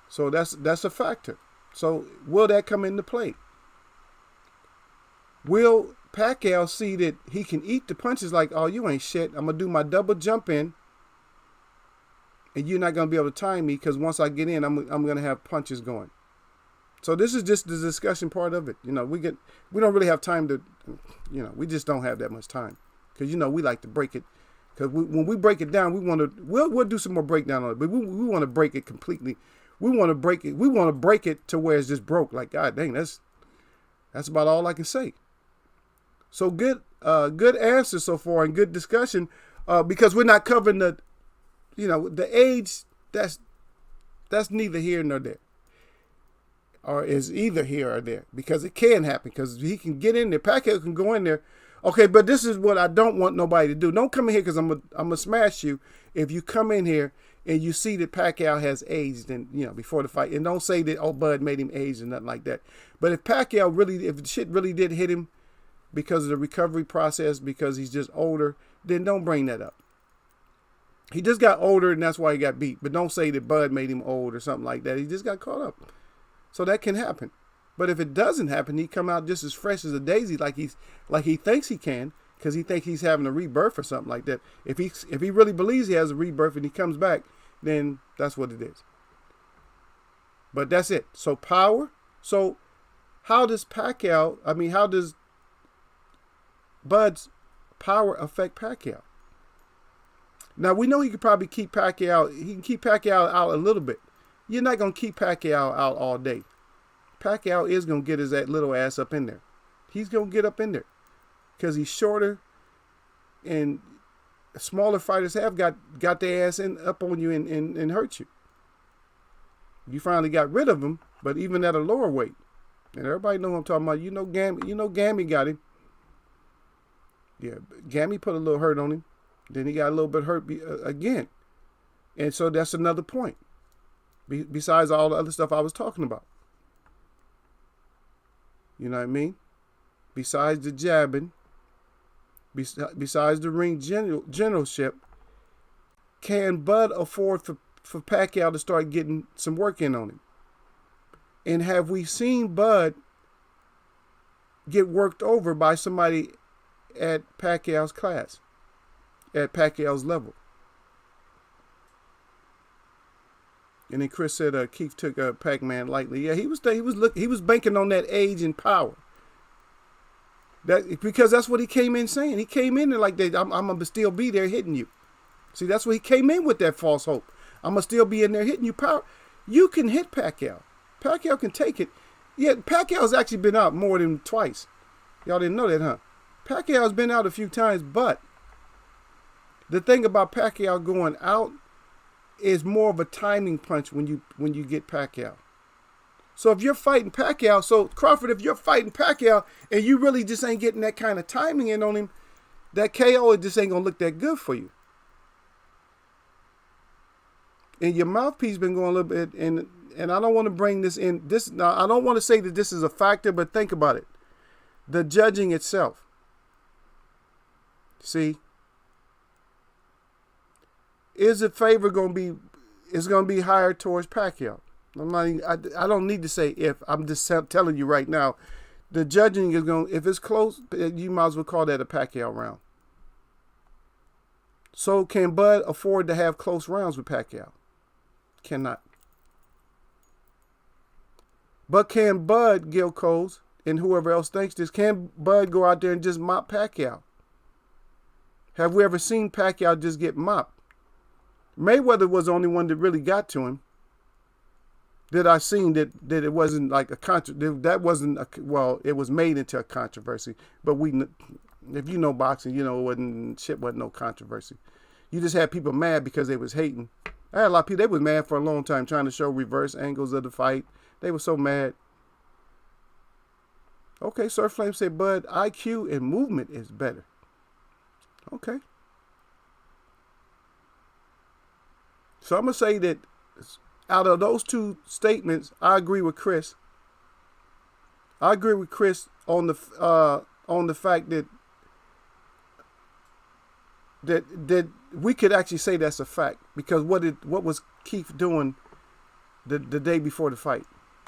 So that's a factor. So will that come into play? Will Pacquiao see that he can eat the punches like, oh, you ain't shit. I'm going to do my double jump in, and you're not going to be able to time me, because once I get in, I'm going to have punches going. So this is just the discussion part of it. We don't really have time to, we just don't have that much time, because we like to break it. Because when we break it down, we'll do some more breakdown on it, but we want to break it completely. We want to break it. We want to break it to where it's just broke. Like, God dang, that's about all I can say. So good answer so far, and good discussion, because we're not covering the age. That's neither here nor there, or is either here or there, because it can happen, because he can get in there. Pacquiao can go in there. Okay, but this is what I don't want nobody to do. Don't come in here, because I'm gonna smash you if you come in here and you see that Pacquiao has aged, and before the fight, and don't say that Bud made him age and nothing like that. But if Pacquiao really, if the shit really did hit him because of the recovery process, because he's just older, then don't bring that up. He just got older, and that's why he got beat. But don't say that Bud made him old or something like that. He just got caught up. So that can happen. But if it doesn't happen, he come out just as fresh as a daisy, like he thinks he can, because he thinks he's having a rebirth or something like that. If he really believes he has a rebirth and he comes back, then that's what it is. But that's it. So power. So how does Bud's power affect Pacquiao? Now, we know he could probably keep Pacquiao. He can keep Pacquiao out a little bit. You're not going to keep Pacquiao out all day. Pacquiao is going to get his little ass up in there. He's going to get up in there because he's shorter, and smaller fighters have got their ass up on you and hurt you. You finally got rid of him, but even at a lower weight. And everybody know what I'm talking about. Gammy got him. Yeah, Gammy put a little hurt on him. Then he got a little bit hurt again. And so that's another point. Besides all the other stuff I was talking about. You know what I mean? Besides the jabbing, besides the ring generalship, can Bud afford for Pacquiao to start getting some work in on him? And have we seen Bud get worked over by somebody at Pacquiao's class, at Pacquiao's level? And then Chris said Keith took Pac-Man lightly. Yeah, he was banking on that age and power. Because that's what he came in saying. He came in there like that. I'm gonna still be there hitting you. See, that's what he came in with, that false hope. I'm gonna still be in there hitting you. Power. You can hit Pacquiao. Pacquiao can take it. Yeah, Pacquiao's actually been out more than twice. Y'all didn't know that, huh? Pacquiao's been out a few times, but the thing about Pacquiao going out is more of a timing punch when you get Pacquiao. So if you're fighting Pacquiao, so Crawford, if you're fighting Pacquiao and you really just ain't getting that kind of timing in on him, that KO just ain't gonna look that good for you. And your mouthpiece been going a little bit, and I don't want to bring this in. Now I don't want to say that this is a factor, but think about it. The judging itself. See, is the favor going to be higher towards Pacquiao? I don't need to say if. I'm just telling you right now, the judging is going. If it's close, you might as well call that a Pacquiao round. So can Bud afford to have close rounds with Pacquiao? Cannot. But can Bud, Gil Coles, and whoever else thinks this, can Bud go out there and just mop Pacquiao? Have we ever seen Pacquiao just get mopped? Mayweather was the only one that really got to him. That I seen that it wasn't like a that wasn't it was made into a controversy. But if you know boxing, it wasn't no controversy. You just had people mad because they was hating. I had a lot of people, they was mad for a long time trying to show reverse angles of the fight. They were so mad. Okay, Sir Flame said, Bud, IQ and movement is better. Okay. So I'm going to say that out of those two statements, I agree with Chris. I agree with Chris on the fact that we could actually say that's a fact, because what was Keith doing the day before the fight?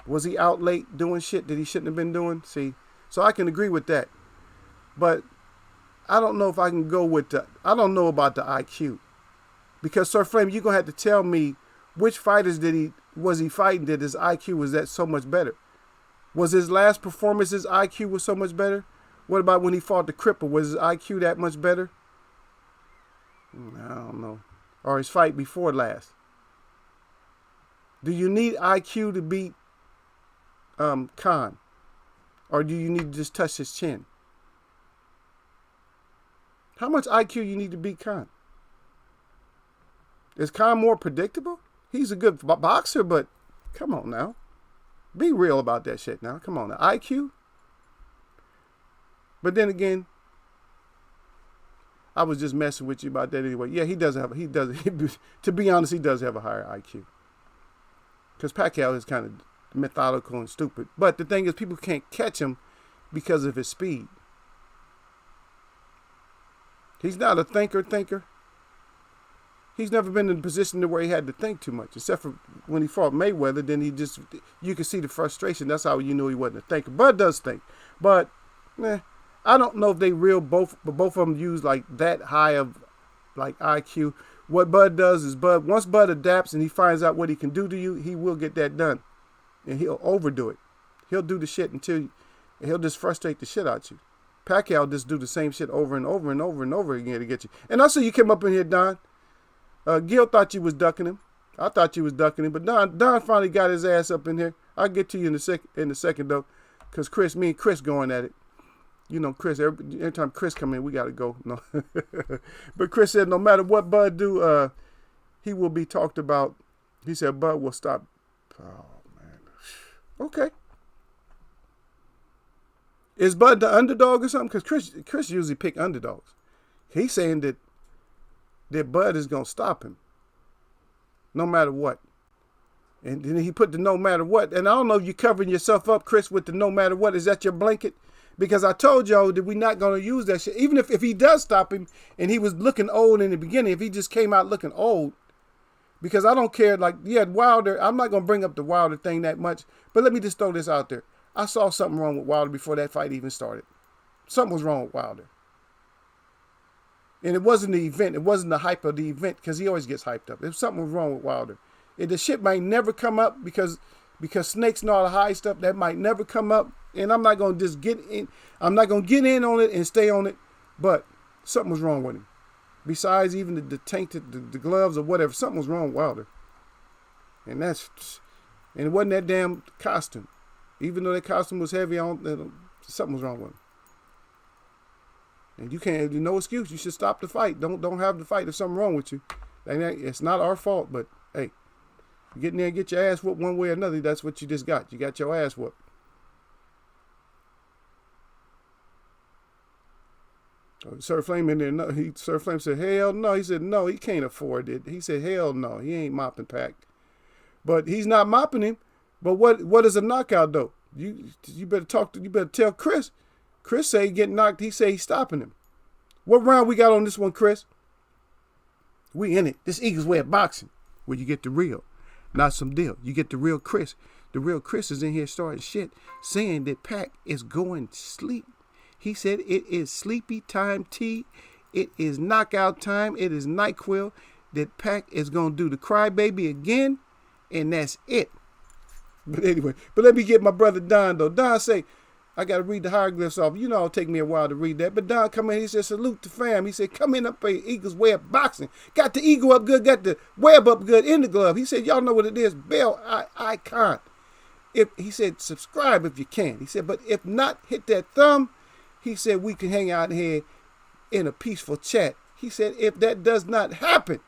Was he out late doing shit that he shouldn't have been doing? See, so I can agree with that, but I don't know if I can go with I don't know about the IQ, because Sir Flame, you're gonna have to tell me which fighters was he fighting that his IQ was that so much better. Was his last performance his IQ was so much better? What about when he fought the Cripple? Was his IQ that much better? I don't know. Or his fight before last. Do you need IQ to beat Khan? Or do you need to just touch his chin? How much IQ you need to beat Khan? Is Khan more predictable? He's a good boxer, but come on now. Be real about that shit now. Come on now. IQ? But then again, I was just messing with you about that anyway. Yeah, he does. To be honest, he does have a higher IQ. Because Pacquiao is kind of methodical and stupid. But the thing is, people can't catch him because of his speed. He's not a thinker. He's never been in a position to where he had to think too much, except for when he fought Mayweather. Then you could see the frustration. That's how you knew he wasn't a thinker. Bud does think, but I don't know if they both of them use like that high of like IQ. What Bud does is once Bud adapts and he finds out what he can do to you, he will get that done, and he'll overdo it. He'll do the shit until he'll just frustrate the shit out you. Pacquiao just do the same shit over and over and over and over again to get you. And also, you came up in here, Don. Gil thought you was ducking him. I thought you was ducking him, but Don finally got his ass up in here. I'll get to you in a second though, because me and Chris going at it. You know, Chris, every time Chris come in, we got to go. No. But Chris said no matter what Bud do, he will be talked about. He said Bud will stop. Oh, man. Okay. Is Bud the underdog or something? Because Chris usually pick underdogs. He's saying that Bud is going to stop him no matter what. And then he put the no matter what. And I don't know if you're covering yourself up, Chris, with the no matter what. Is that your blanket? Because I told y'all that we're not going to use that shit. Even if he does stop him and he was looking old in the beginning, if he just came out looking old, because I don't care. Like, yeah, Wilder, I'm not going to bring up the Wilder thing that much. But let me just throw this out there. I saw something wrong with Wilder before that fight even started. Something was wrong with Wilder. And it wasn't the event. It wasn't the hype of the event, because he always gets hyped up. If something was wrong with Wilder. The shit might never come up because snakes know how to hide stuff. That might never come up. And I'm not going to just get in. I'm not going to get in on it and stay on it. But something was wrong with him. Besides even the tainted, the gloves or whatever, something was wrong with Wilder. And it wasn't that damn costume. Even though that costume was heavy on, something was wrong with him. And you can't, no excuse. You should stop the fight. Don't have the fight if something wrong with you. And it's not our fault, but hey, you get in there and get your ass whooped one way or another. That's what you just got. You got your ass whooped. Sir Flame in there. No, Sir Flame said, hell no. He said, no, he can't afford it. He said, hell no. He ain't mopping Pac. But he's not mopping him. But what is a knockout though? You better tell Chris. Chris say he getting knocked. He say he's stopping him. What round we got on this one, Chris? We in it. This Eagles way of boxing, where you get the real, not some deal. You get the real Chris. The real Chris is in here starting shit, saying that Pac is going to sleep. He said it is sleepy time tea. It is knockout time. It is NyQuil. That Pac is going to do the crybaby again, and that's it. But anyway, let me get my brother Don, though. Don say, I got to read the hieroglyphs off. You know it'll take me a while to read that. But Don come in, he said, salute the fam. He said, come in up here, Eagles way of boxing. Got the eagle up good, got the web up good in the glove. He said, y'all know what it is, bell icon. He said, subscribe if you can. He said, but if not, hit that thumb. He said, we can hang out here in a peaceful chat. He said, if that does not happen,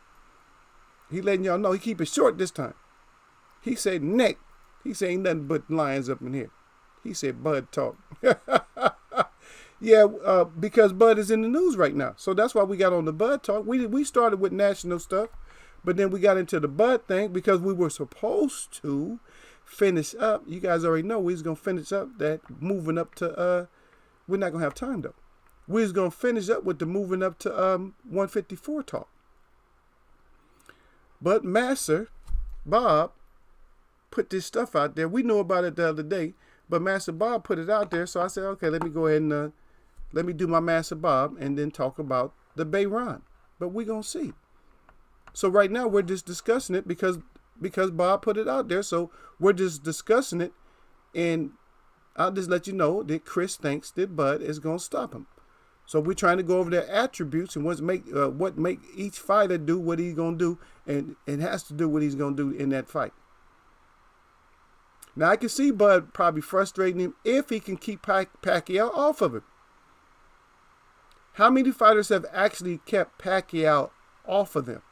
he letting y'all know he keep it short this time. He said, neck. He said, ain't nothing but lions up in here. He said, Bud talk. Yeah, because Bud is in the news right now. So that's why we got on the Bud talk. We started with national stuff, but then we got into the Bud thing because we were supposed to finish up. You guys already know we was going to finish up that moving up to, we're not going to have time though. We was going to finish up with the moving up to 154 talk. But Master Bob put this stuff out there. We knew about it the other day, but Master Bob put it out there. So I said, okay, let me go ahead and let me do my Master Bob and then talk about the Bairahn. But we're going to see. So right now we're just discussing it because Bob put it out there. So we're just discussing it. And I'll just let you know that Chris thinks that Bud is going to stop him. So we're trying to go over their attributes and what make each fighter do what he's going to do. And it has to do what he's going to do in that fight. Now, I can see Bud probably frustrating him if he can keep Pacquiao off of him. How many fighters have actually kept Pacquiao off of them?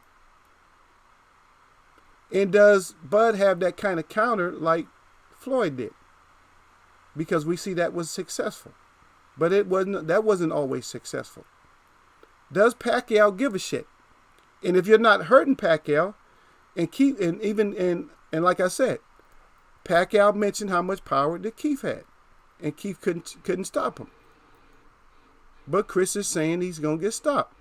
And does Bud have that kind of counter like Floyd did? Because we see that was successful. But that wasn't always successful. Does Pacquiao give a shit? And if you're not hurting Pacquiao, and like I said, Pacquiao mentioned how much power that Keith had, and Keith couldn't stop him. But Chris is saying he's gonna get stopped.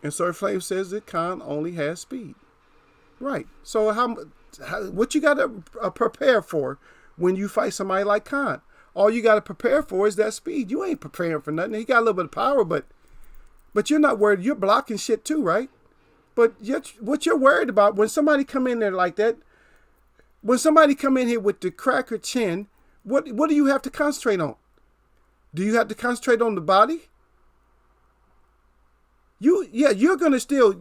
And Sir Flame says that Khan only has speed. Right. So what you got to prepare for when you fight somebody like Khan? All you got to prepare for is that speed. You ain't preparing for nothing. He got a little bit of power, but you're not worried. You're blocking shit too, right? But what you're worried about when somebody come in there like that, when somebody come in here with the cracker chin, what do you have to concentrate on? Do you have to concentrate on the body? You're gonna still,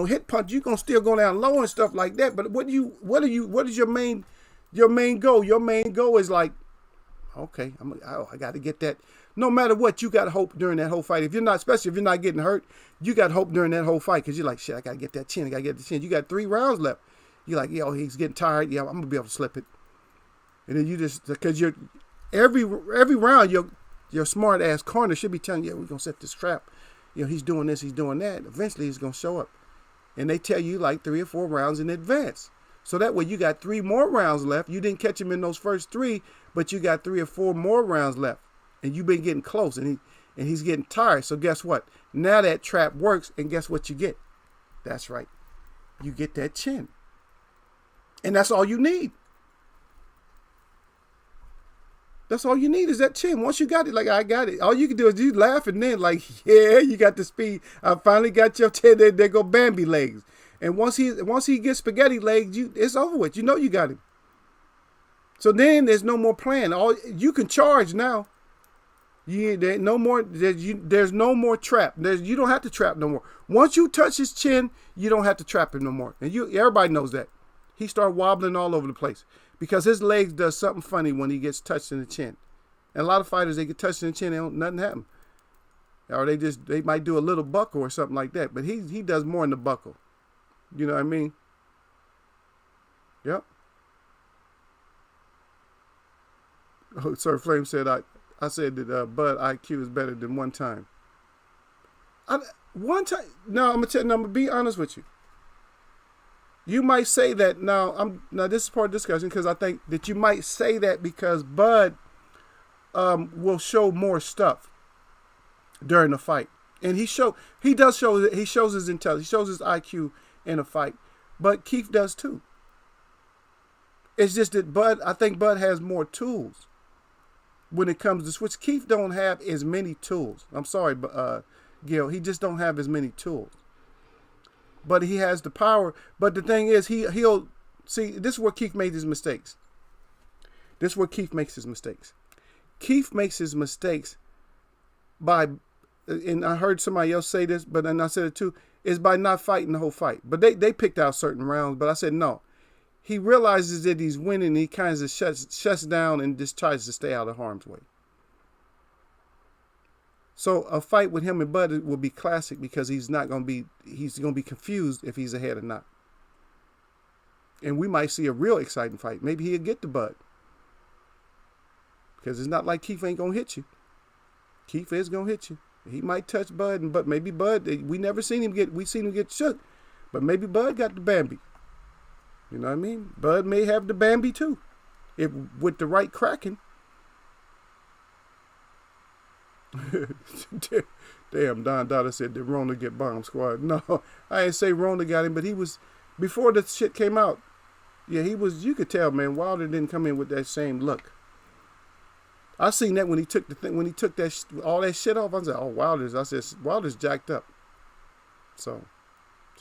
hit punch. You're gonna still go down low and stuff like that. But what is your main goal? Your main goal is like, okay, I got to get that. No matter what, you got hope during that whole fight. Especially if you're not getting hurt, you got hope during that whole fight because you're like, shit, I got to get that chin. I got to get the chin. You got 3 rounds left. You're like, he's getting tired. Yeah, I'm gonna be able to slip it. And then you just, because you're every round, your smart ass corner should be telling you, we're gonna set this trap. He's doing this, he's doing that. Eventually, he's going to show up. And they tell you like 3 or 4 rounds in advance. So that way you got 3 more rounds left. You didn't catch him in those first 3, but you got 3 or 4 more rounds left. And you've been getting close, and he's getting tired. So guess what? Now that trap works, and guess what you get? That's right. You get that chin. And that's all you need. That's all you need is that chin. Once you got it, like I got it, all you can do is you laugh and then like, yeah, you got the speed. I finally got your chin. There go Bambi legs. And once he gets spaghetti legs, it's over with. You got him. So then there's no more plan. You can charge now. There's no more trap. You don't have to trap no more. Once you touch his chin, you don't have to trap him no more. And everybody knows that. He started wobbling all over the place. Because his legs does something funny when he gets touched in the chin. And a lot of fighters, they get touched in the chin and nothing happen. Or they might do a little buckle or something like that. But he does more than the buckle. You know what I mean? Yep. Oh, Sir Flame said, I said that Bud IQ is better than one time. One time? No, I'm going to be honest with you. You might say that now this is part of the discussion because I think that you might say that because Bud will show more stuff during the fight. And he shows his intelligence, he shows his IQ in a fight. But Keith does too. It's just that I think Bud has more tools when it comes to switch. Keith don't have as many tools. I'm sorry, Gil, he just don't have as many tools. But he has the power. But the thing is, he'll see. This is where Keith made his mistakes. Keith makes his mistakes by, and I heard somebody else say this, but then I said it too, is by not fighting the whole fight. But they picked out certain rounds. But I said no. He realizes that he's winning. And he kind of shuts down and just tries to stay out of harm's way. So a fight with him and Bud will be classic because he's going to be confused if he's ahead or not. And we might see a real exciting fight. Maybe he'll get to Bud. Because it's not like Keith ain't going to hit you. Keith is going to hit you. He might touch Bud, but maybe Bud, we seen him get shook. But maybe Bud got the Bambi. You know what I mean? Bud may have the Bambi too. With the right cracking. Damn, Don Dada said did Rona get bomb squad? No, I didn't say Rona got him, but he was, before the shit came out, yeah, he was, you could tell, man, Wilder didn't come in with that same look. I seen that when he took all that shit off. I said, oh, Wilder's jacked up. So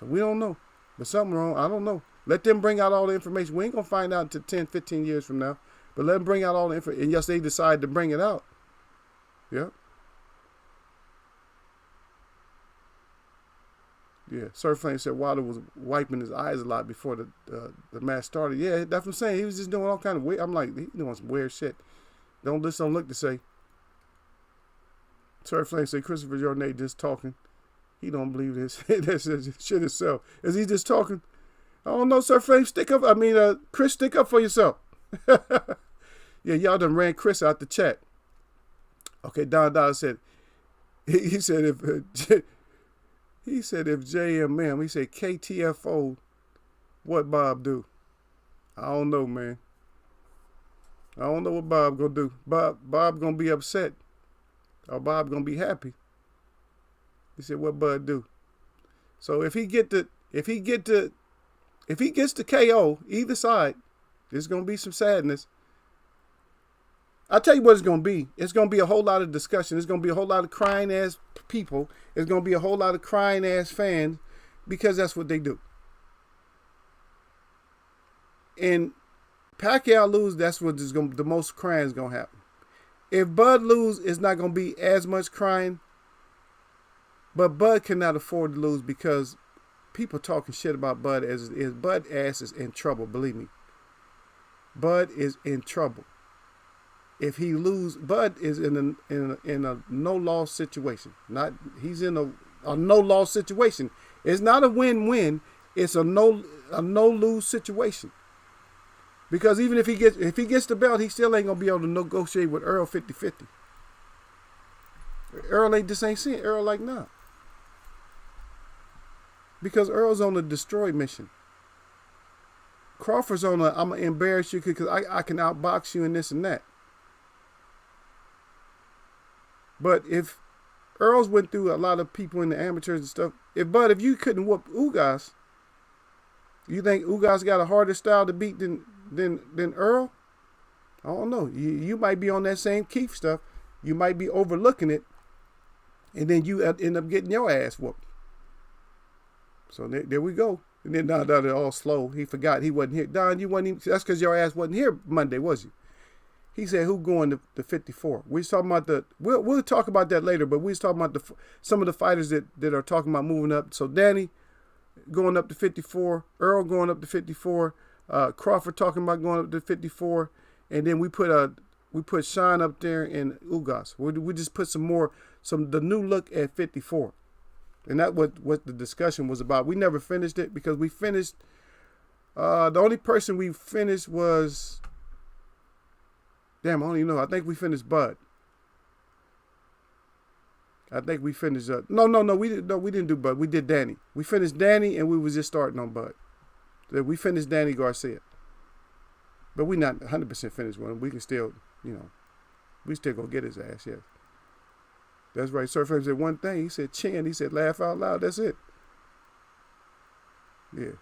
we don't know. But something wrong, I don't know. Let them bring out all the information. We ain't going to find out until 10, 15 years from now. But let them bring out all the information. And yes, they decide to bring it out. Yeah. Yeah, Sir Flame said Wilder was wiping his eyes a lot before the match started. Yeah, that's what I'm saying. He was just doing all kind of weird. I'm like, he's doing some weird shit. Don't look to say. Sir Flame said Christopher Jordan just talking. He don't believe this. That's shit itself. Is he just talking? I don't know, Sir Flame. Chris, stick up for yourself. Yeah, y'all done ran Chris out the chat. Okay, Don Dollar said, He said if he said if JMM, he said KTFO, what Bob do? I don't know, man. I don't know what Bob gonna do. Bob gonna be upset, or Bob gonna be happy. He said, what Bud do? So if he gets the KO, either side, there's gonna be some sadness. I'll tell you what it's gonna be. It's gonna be a whole lot of discussion. It's gonna be a whole lot of crying ass people. It's gonna be a whole lot of crying ass fans, because that's what they do. And Pacquiao lose, that's what is the most crying is gonna happen. If Bud lose, it's not gonna be as much crying. But Bud cannot afford to lose, because people talking shit about Bud as it is. Bud ass is in trouble, believe me. Bud is in trouble. If he lose, Bud is in a no loss situation. He's in a no loss situation. It's not a win-win. It's a no lose situation. Because even if he gets the belt, he still ain't gonna be able to negotiate with Earl 50-50. Earl ain't seeing Earl like nah. Because Earl's on a destroy mission. Crawford's on I'm gonna embarrass you because I can outbox you and this and that. But if Earl's went through a lot of people in the amateurs and stuff, if you couldn't whoop Ugas, you think Ugas got a harder style to beat than Earl? I don't know. You might be on that same Keith stuff. You might be overlooking it, and then you end up getting your ass whooped. So there we go. And then Don all slow. He forgot he wasn't here. Don, you wasn't even. That's because your ass wasn't here Monday, was you? He said, "Who going to 54?" We was talking about We'll talk about that later. But we was talking about some of the fighters that are talking about moving up. So Danny going up to 54. Earl going up to 54. Crawford talking about going up to 54. And then we put Sean up there and Ugas. We just put the new look at 54. And that what the discussion was about. We never finished it because we finished. The only person we finished was. Damn, I don't even know. I think we finished Bud. I think we finished. No, we didn't do Bud. We did Danny. We finished Danny, and we was just starting on Bud. We finished Danny Garcia. But we not 100% finished with him. We can still, we still gonna get his ass. Yes. That's right. Sir Frame said one thing. He said chin. He said laugh out loud. That's it. Yeah.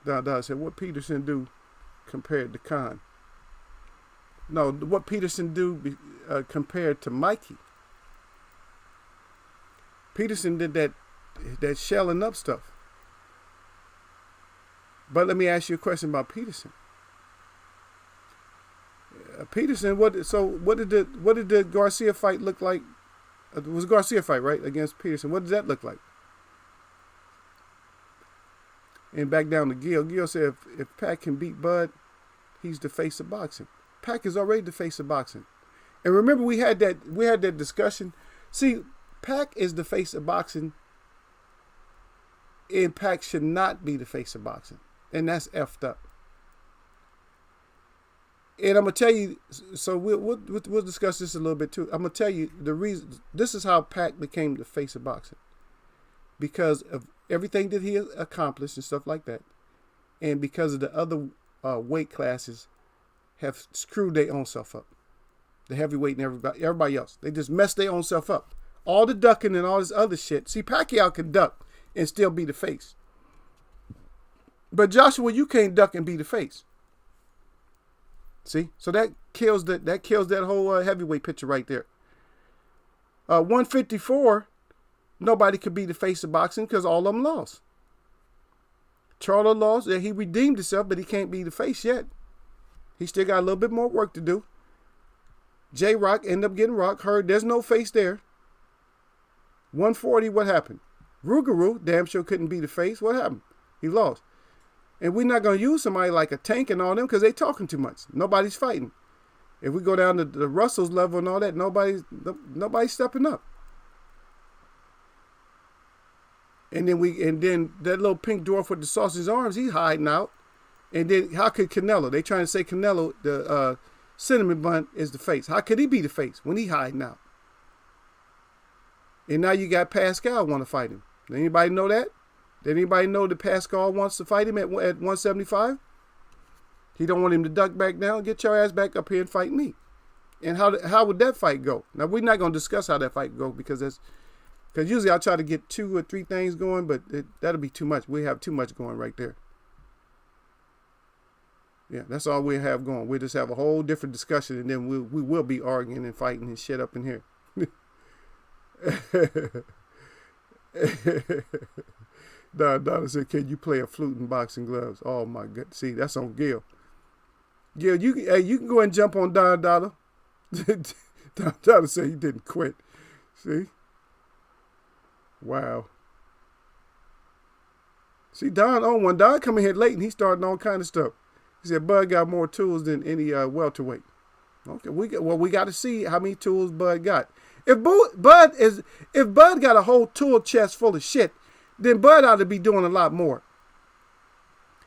Don said, what Peterson do compared to Khan? No, what Peterson do compared to Mikey. Peterson did that shelling up stuff. But let me ask you a question about Peterson. Peterson, what did the Garcia fight look like? It was a Garcia fight, right, against Peterson. What did that look like? And back down to Gil. Gil said if Pac can beat Bud, he's the face of boxing. Pac is already the face of boxing. And remember we had that discussion. See, Pac is the face of boxing, and Pac should not be the face of boxing. And that's effed up. And I'm gonna tell you, so we'll discuss this a little bit too. I'm gonna tell you the reason. This is how Pac became the face of boxing, because of everything that he accomplished and stuff like that, and because of the other weight classes have screwed their own self up. The heavyweight and everybody else, they just messed their own self up. All the ducking and all this other shit. See, Pacquiao can duck and still be the face, but Joshua, you can't duck and be the face. See, so that kills that whole heavyweight picture right there. 154, nobody could be the face of boxing because all of them lost. Charlo lost. Yeah, he redeemed himself, but he can't be the face yet. He still got a little bit more work to do. J-Rock ended up getting rocked. Heard there's no face there. 140, what happened? Rougarou, damn sure couldn't be the face. What happened? He lost. And we're not going to use somebody like a Tank and all them because they talking too much. Nobody's fighting. If we go down to the Russells level and all that, nobody's stepping up. And then that little pink dwarf with the sausage arms, he's hiding out. And then how could Canelo? They trying to say Canelo, the cinnamon bun, is the face. How could he be the face when he hiding out? And now you got Pascal want to fight him. Did anybody know that? Did anybody know that Pascal wants to fight him at 175? He don't want him to duck back down. Get your ass back up here and fight me. And how would that fight go? Now, we're not going to discuss how that fight go because usually I try to get 2 or 3 things going, but that'll be too much. We have too much going right there. Yeah, that's all we have going. We'll just have a whole different discussion, and then we will be arguing and fighting and shit up in here. Donna said, "Can you play a flute in boxing gloves?" Oh my God! See, that's on Gil. Gil, you can go and jump on Don Dollar. Donna said he didn't quit. See? Wow. See, Don on one. Don coming here late and he starting all kind of stuff. He said Bud got more tools than any welterweight. Okay, we got to see how many tools Bud got. If Bud got a whole tool chest full of shit, then Bud ought to be doing a lot more.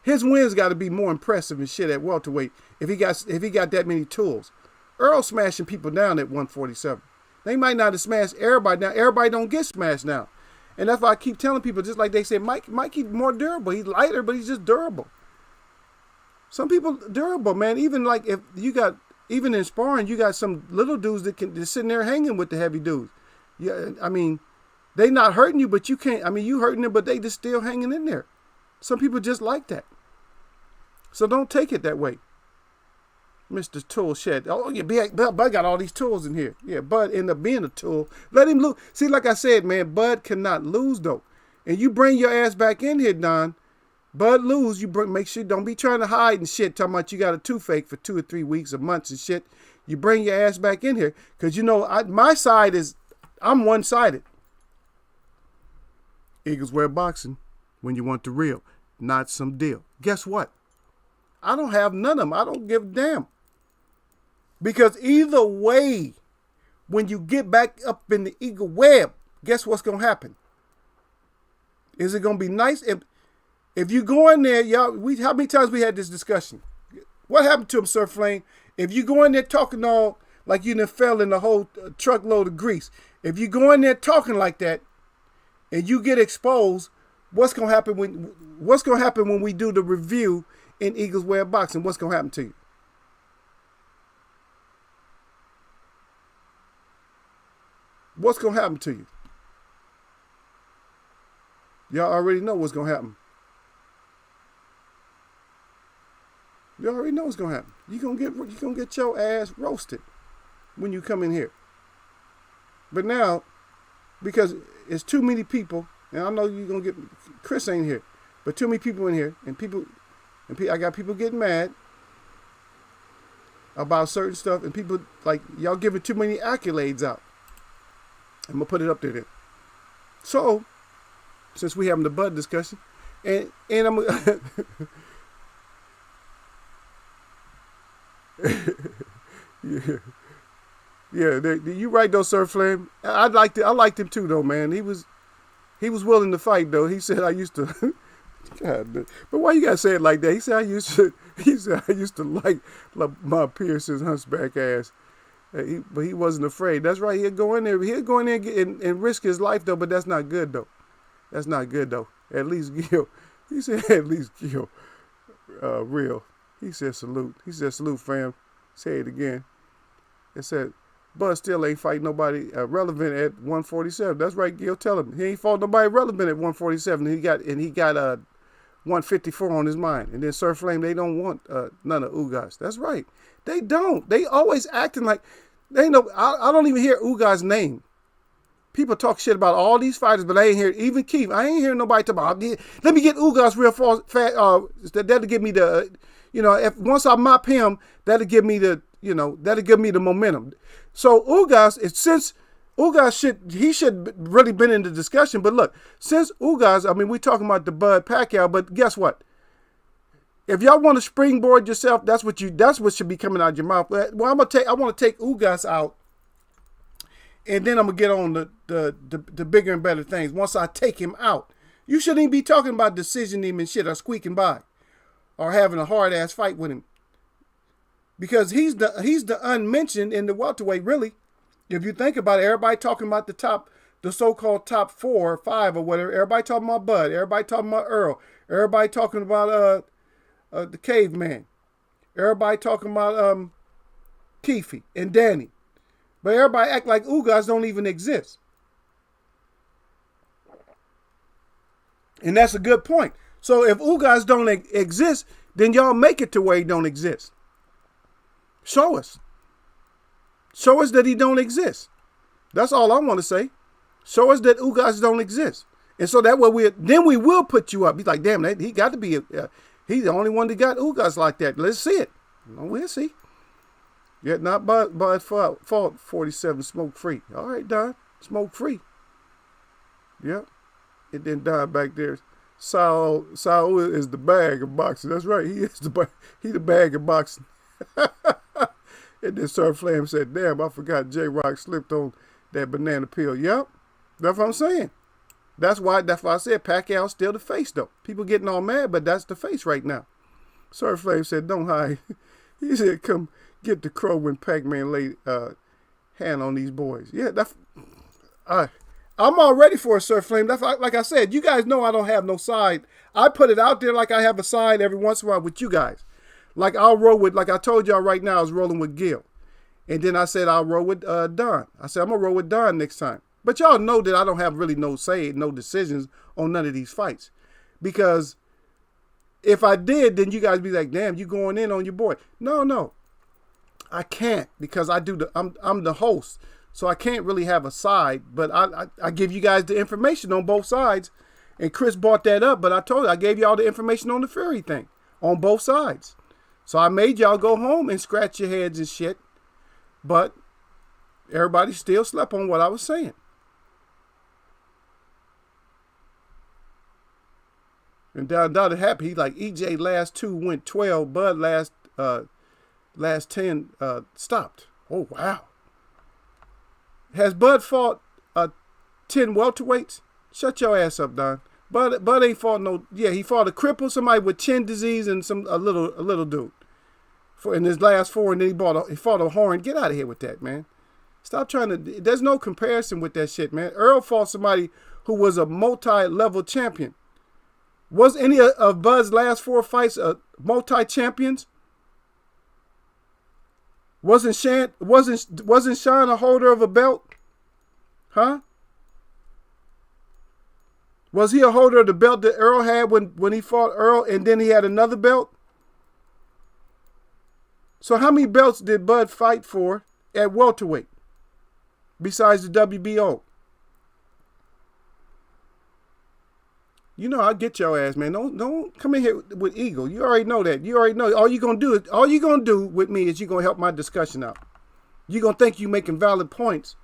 His wins got to be more impressive and shit at welterweight if he got that many tools. Earl smashing people down at 147. They might not have smashed everybody now. Everybody don't get smashed now. And that's why I keep telling people, just like they say, Mike keep more durable. He's lighter, but he's just durable. Some people durable, man. Even like if you got, even in sparring, you got some little dudes that's sitting there hanging with the heavy dudes. Yeah, I mean, they not hurting you, but you can't. I mean, you hurting them, but they just still hanging in there. Some people just like that. So don't take it that way. Mr. Tool Shed. Oh, yeah, Bud got all these tools in here. Yeah, Bud ended up being a tool. Let him lose. See, like I said, man, Bud cannot lose, though. And you bring your ass back in here, Don. Bud lose. Make sure, don't be trying to hide and shit, talking about you got a toothache for 2 or 3 weeks or months and shit. You bring your ass back in here. Because, you know, my side is, I'm one-sided. Eagles wear boxing when you want the real, not some deal. Guess what? I don't have none of them. I don't give a damn. Because either way, when you get back up in the eagle web, guess what's going to happen? Is it going to be nice? If you go in there, y'all, how many times we had this discussion? What happened to him, Sir Flame? If you go in there talking all like you done fell in a whole truckload of grease, if you go in there talking like that and you get exposed, what's going to happen when we do the review in Eagles Way of Boxing? What's going to happen to you? What's going to happen to you? Y'all already know what's going to happen. You already know what's going to happen. You're going to get your ass roasted when you come in here. But now, because it's too many people, and I know you're going to get, Chris ain't here, but too many people in here, and I got people getting mad about certain stuff, and people, like, y'all giving too many accolades out. I'm going to put it up there then. So, since we having the Bud discussion, and I'm you right though, Sir Flame. I liked him too though, man. He was willing to fight though. He said I used to God, but why you gotta say it like that? He said I used to like Lamar Pearson's hunchback ass. But he wasn't afraid. That's right. He'd go in there and risk his life though, but that's not good though. That's not good though. At least Gil. He said at least Gil. Real. He said salute. He said salute, fam. Say it again. It said, Bud still ain't fight nobody relevant at 147. That's right, Gil. Tell him he ain't fought nobody relevant at 147. He got 154 on his mind. And then Sir Flame, they don't want none of Ugas. That's right. They don't. They always acting like they know. I don't even hear Ugas' name. People talk shit about all these fighters, but I ain't hear even Keith. I ain't hearing nobody talk about. Let me get Ugas real fast. That'll give me the. If once I mop him, that'll give me the momentum. So Ugas, since Ugas should really been in the discussion. But look, since Ugas, I mean, we talking about the Bud Pacquiao, but guess what? If y'all want to springboard yourself, that's what should be coming out of your mouth. Well, I want to take Ugas out, and then I'm gonna get on the bigger and better things. Once I take him out, you shouldn't even be talking about decision him and shit or squeaking by. Or having a hard ass fight with him, because he's the unmentioned in the welterweight. Really, if you think about it, everybody talking about the top the so-called top 4 or 5 or whatever. Everybody talking about Bud. Everybody talking about Earl. Everybody talking about the caveman. Everybody talking about Keefe and Danny. But everybody act like Ugas don't even exist. And that's a good point. So if Ugas don't exist, then y'all make it to where he don't exist. Show us. Show us that he don't exist. That's all I want to say. Show us that Ugas don't exist. And so that way we will put you up. He's like, damn, he got to be, he's the only one that got Ugas like that. Let's see it. We'll see. Yet not Bud fault 47 smoke free. All right, Don, smoke free. Yep. And then Don back there. Saul is the bag of boxing. That's right. He is the bag of boxing. And then Sir Flame said, damn, I forgot J-Rock slipped on that banana peel. Yep. That's what I'm saying. That's why I said Pacquiao's still the face, though. People getting all mad, but that's the face right now. Sir Flame said, don't hide. He said, come get the crow when Pac-Man laid hand on these boys. Yeah, I'm all ready for it, Sir Flame. That's like I said, you guys know I don't have no side. I put it out there like I have a side every once in a while with you guys. Like I'll roll with, like I told y'all right now, I was rolling with Gil. And then I said I'll roll with Don. I said I'm going to roll with Don next time. But y'all know that I don't have really no say, no decisions on none of these fights. Because if I did, then you guys be like, damn, you going in on your boy. No. I can't because I'm the host. So I can't really have a side, but I give you guys the information on both sides. And Chris brought that up, but I told you, I gave y'all the information on the Fury thing on both sides. So I made y'all go home and scratch your heads and shit. But everybody still slept on what I was saying. And Don happy. He like, EJ last 2 went 12. Bud last 10 stopped. Oh, wow. Has Bud fought 10 welterweights? Shut your ass up, Don. Bud ain't fought no. Yeah, he fought a cripple, somebody with chin disease, and a little dude. In his last 4, and then he fought a horn. Get out of here with that, man. Stop trying to. There's no comparison with that shit, man. Earl fought somebody who was a multi-level champion. Was any of Bud's last 4 fights multi-champions? Wasn't Sean a holder of a belt? Huh? Was he a holder of the belt that Earl had when he fought Earl and then he had another belt? So how many belts did Bud fight for at welterweight besides the WBO? You know, I'll get your ass, man. Don't come in here with ego. You already know that. You already know. All you're gonna do with me is you're gonna help my discussion out. You're gonna think you making valid points.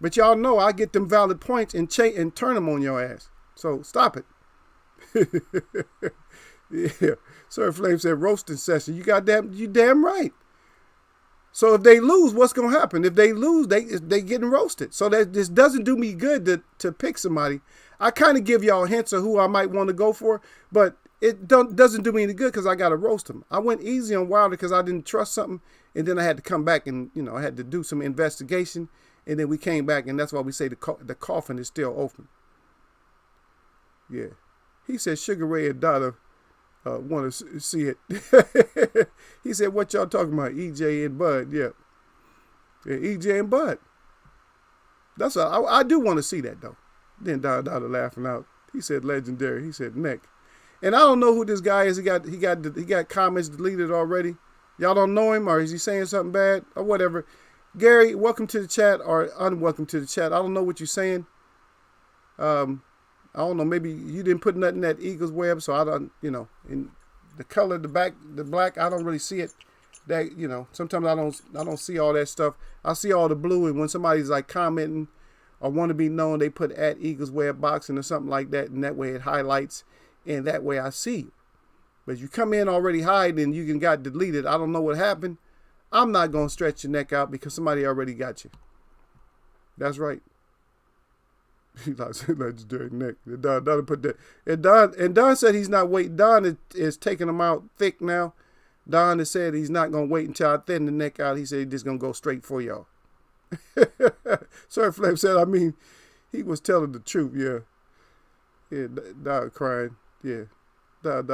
But y'all know I get them valid points and turn them on your ass. So stop it. Yeah. Sir Flame said roasting session. You damn right. So if they lose, what's gonna happen? If they lose, they getting roasted. So that this doesn't do me good to pick somebody. I kind of give y'all hints of who I might want to go for, but it doesn't do me any good because I got to roast them. I went easy on Wilder because I didn't trust something, and then I had to come back and, I had to do some investigation, and then we came back, and that's why we say the coffin is still open. Yeah. He said Sugar Ray and Donna want to see it. He said, what y'all talking about? EJ and Bud. Yeah. EJ and Bud. That's all. I do want to see that, though. Then Dada laughing out. He said legendary. He said neck. And I don't know who this guy is. He got comments deleted already. Y'all don't know him, or is he saying something bad or whatever? Gary, welcome to the chat or unwelcome to the chat. I don't know what you're saying. I don't know. Maybe you didn't put nothing in that Eagles web, so I don't. In the color, the black, I don't really see it. That sometimes I don't see all that stuff. I see all the blue, and when somebody's like commenting or want to be known, they put at Eagles Web Boxing or something like that, and that way it highlights, and that way I see you. But you come in already hiding and you got deleted. I don't know what happened. I'm not going to stretch your neck out because somebody already got you. That's right. He likes legendary neck. Don put that. And Don said he's not waiting. Don is taking him out thick now. Don has said he's not going to wait until I thin the neck out. He said he's just going to go straight for y'all. Sir Flame said, He was telling the truth, yeah. Yeah, dog crying, yeah. Dog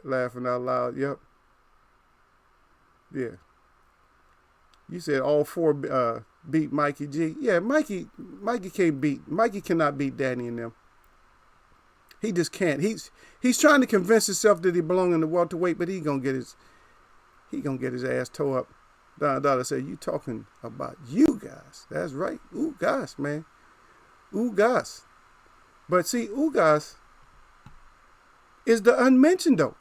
laughing out loud, yep. Yeah. You said all four beat Mikey G. Yeah, Mikey cannot beat Danny and them. He just can't. He's trying to convince himself that he belongs in the welterweight, but he gonna get his ass tore up. Dollar said, "You talking about you guys? That's right, Ugas, man, Ugas." But see, Ugas is the unmentioned though.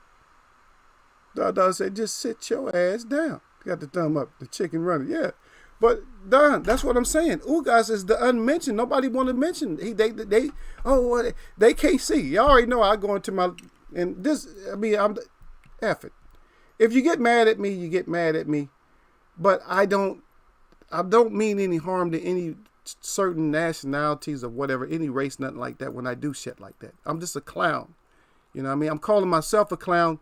Dollar said, "Just sit your ass down." Got the thumb up. The chicken running, yeah. But Don, that's what I'm saying. Ugas is the unmentioned. Nobody want to mention. They can't see. Y'all already know I go into my and this. I mean, I'm F it. If you get mad at me, you get mad at me. But I don't mean any harm to any certain nationalities or whatever, any race, nothing like that. When I do shit like that, I'm just a clown. You know what I mean? I'm calling myself a clown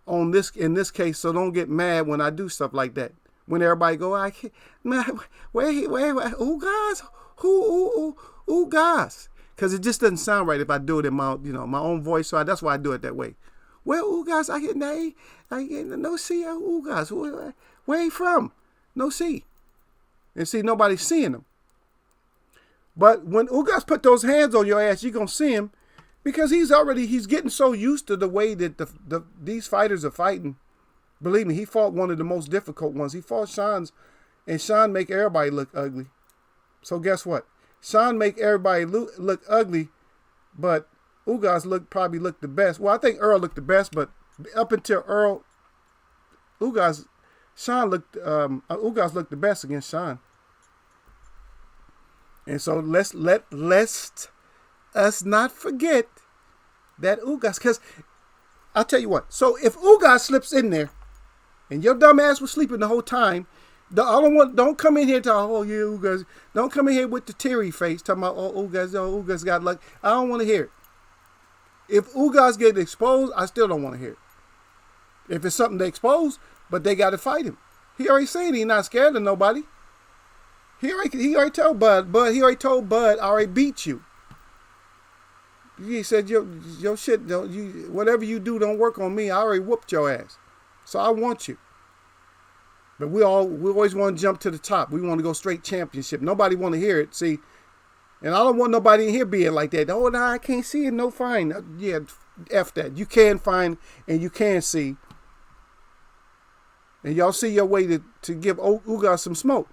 in this case. So don't get mad when I do stuff like that. When everybody go, I can't, man, who guys? Who guys? Because it just doesn't sound right if I do it in my own voice. So that's why I do it that way. Well, who guys? I get no see. Who guys? Where he from? No see. And see, nobody's seeing him. But when Ugas put those hands on your ass, you're going to see him because he's getting so used to the way that these fighters are fighting. Believe me, he fought one of the most difficult ones. He fought Sean's, and Sean make everybody look ugly. So guess what? Sean make everybody look ugly, but Ugas probably looked the best. Well, I think Earl looked the best, but up until Earl, Ugas looked the best against Sean. And so let's us not forget that Ugas, because I'll tell you what. So if Ugas slips in there, and your dumb ass was sleeping the whole time, don't come in here talking, Ugas. Don't come in here with the teary face talking about, Ugas got luck. I don't want to hear it. If Ugas get exposed, I still don't want to hear it. If it's something they expose, but they got to fight him. He already said he's not scared of nobody. He already told Bud, I already beat you. He said, your shit, whatever you do, don't work on me. I already whooped your ass. So I want you. But we always want to jump to the top. We want to go straight championship. Nobody want to hear it. See, and I don't want nobody in here being like that. Oh, no, I can't see it. No, fine. Yeah, F that. You can find and you can see. And y'all see your way to give Ugas some smoke.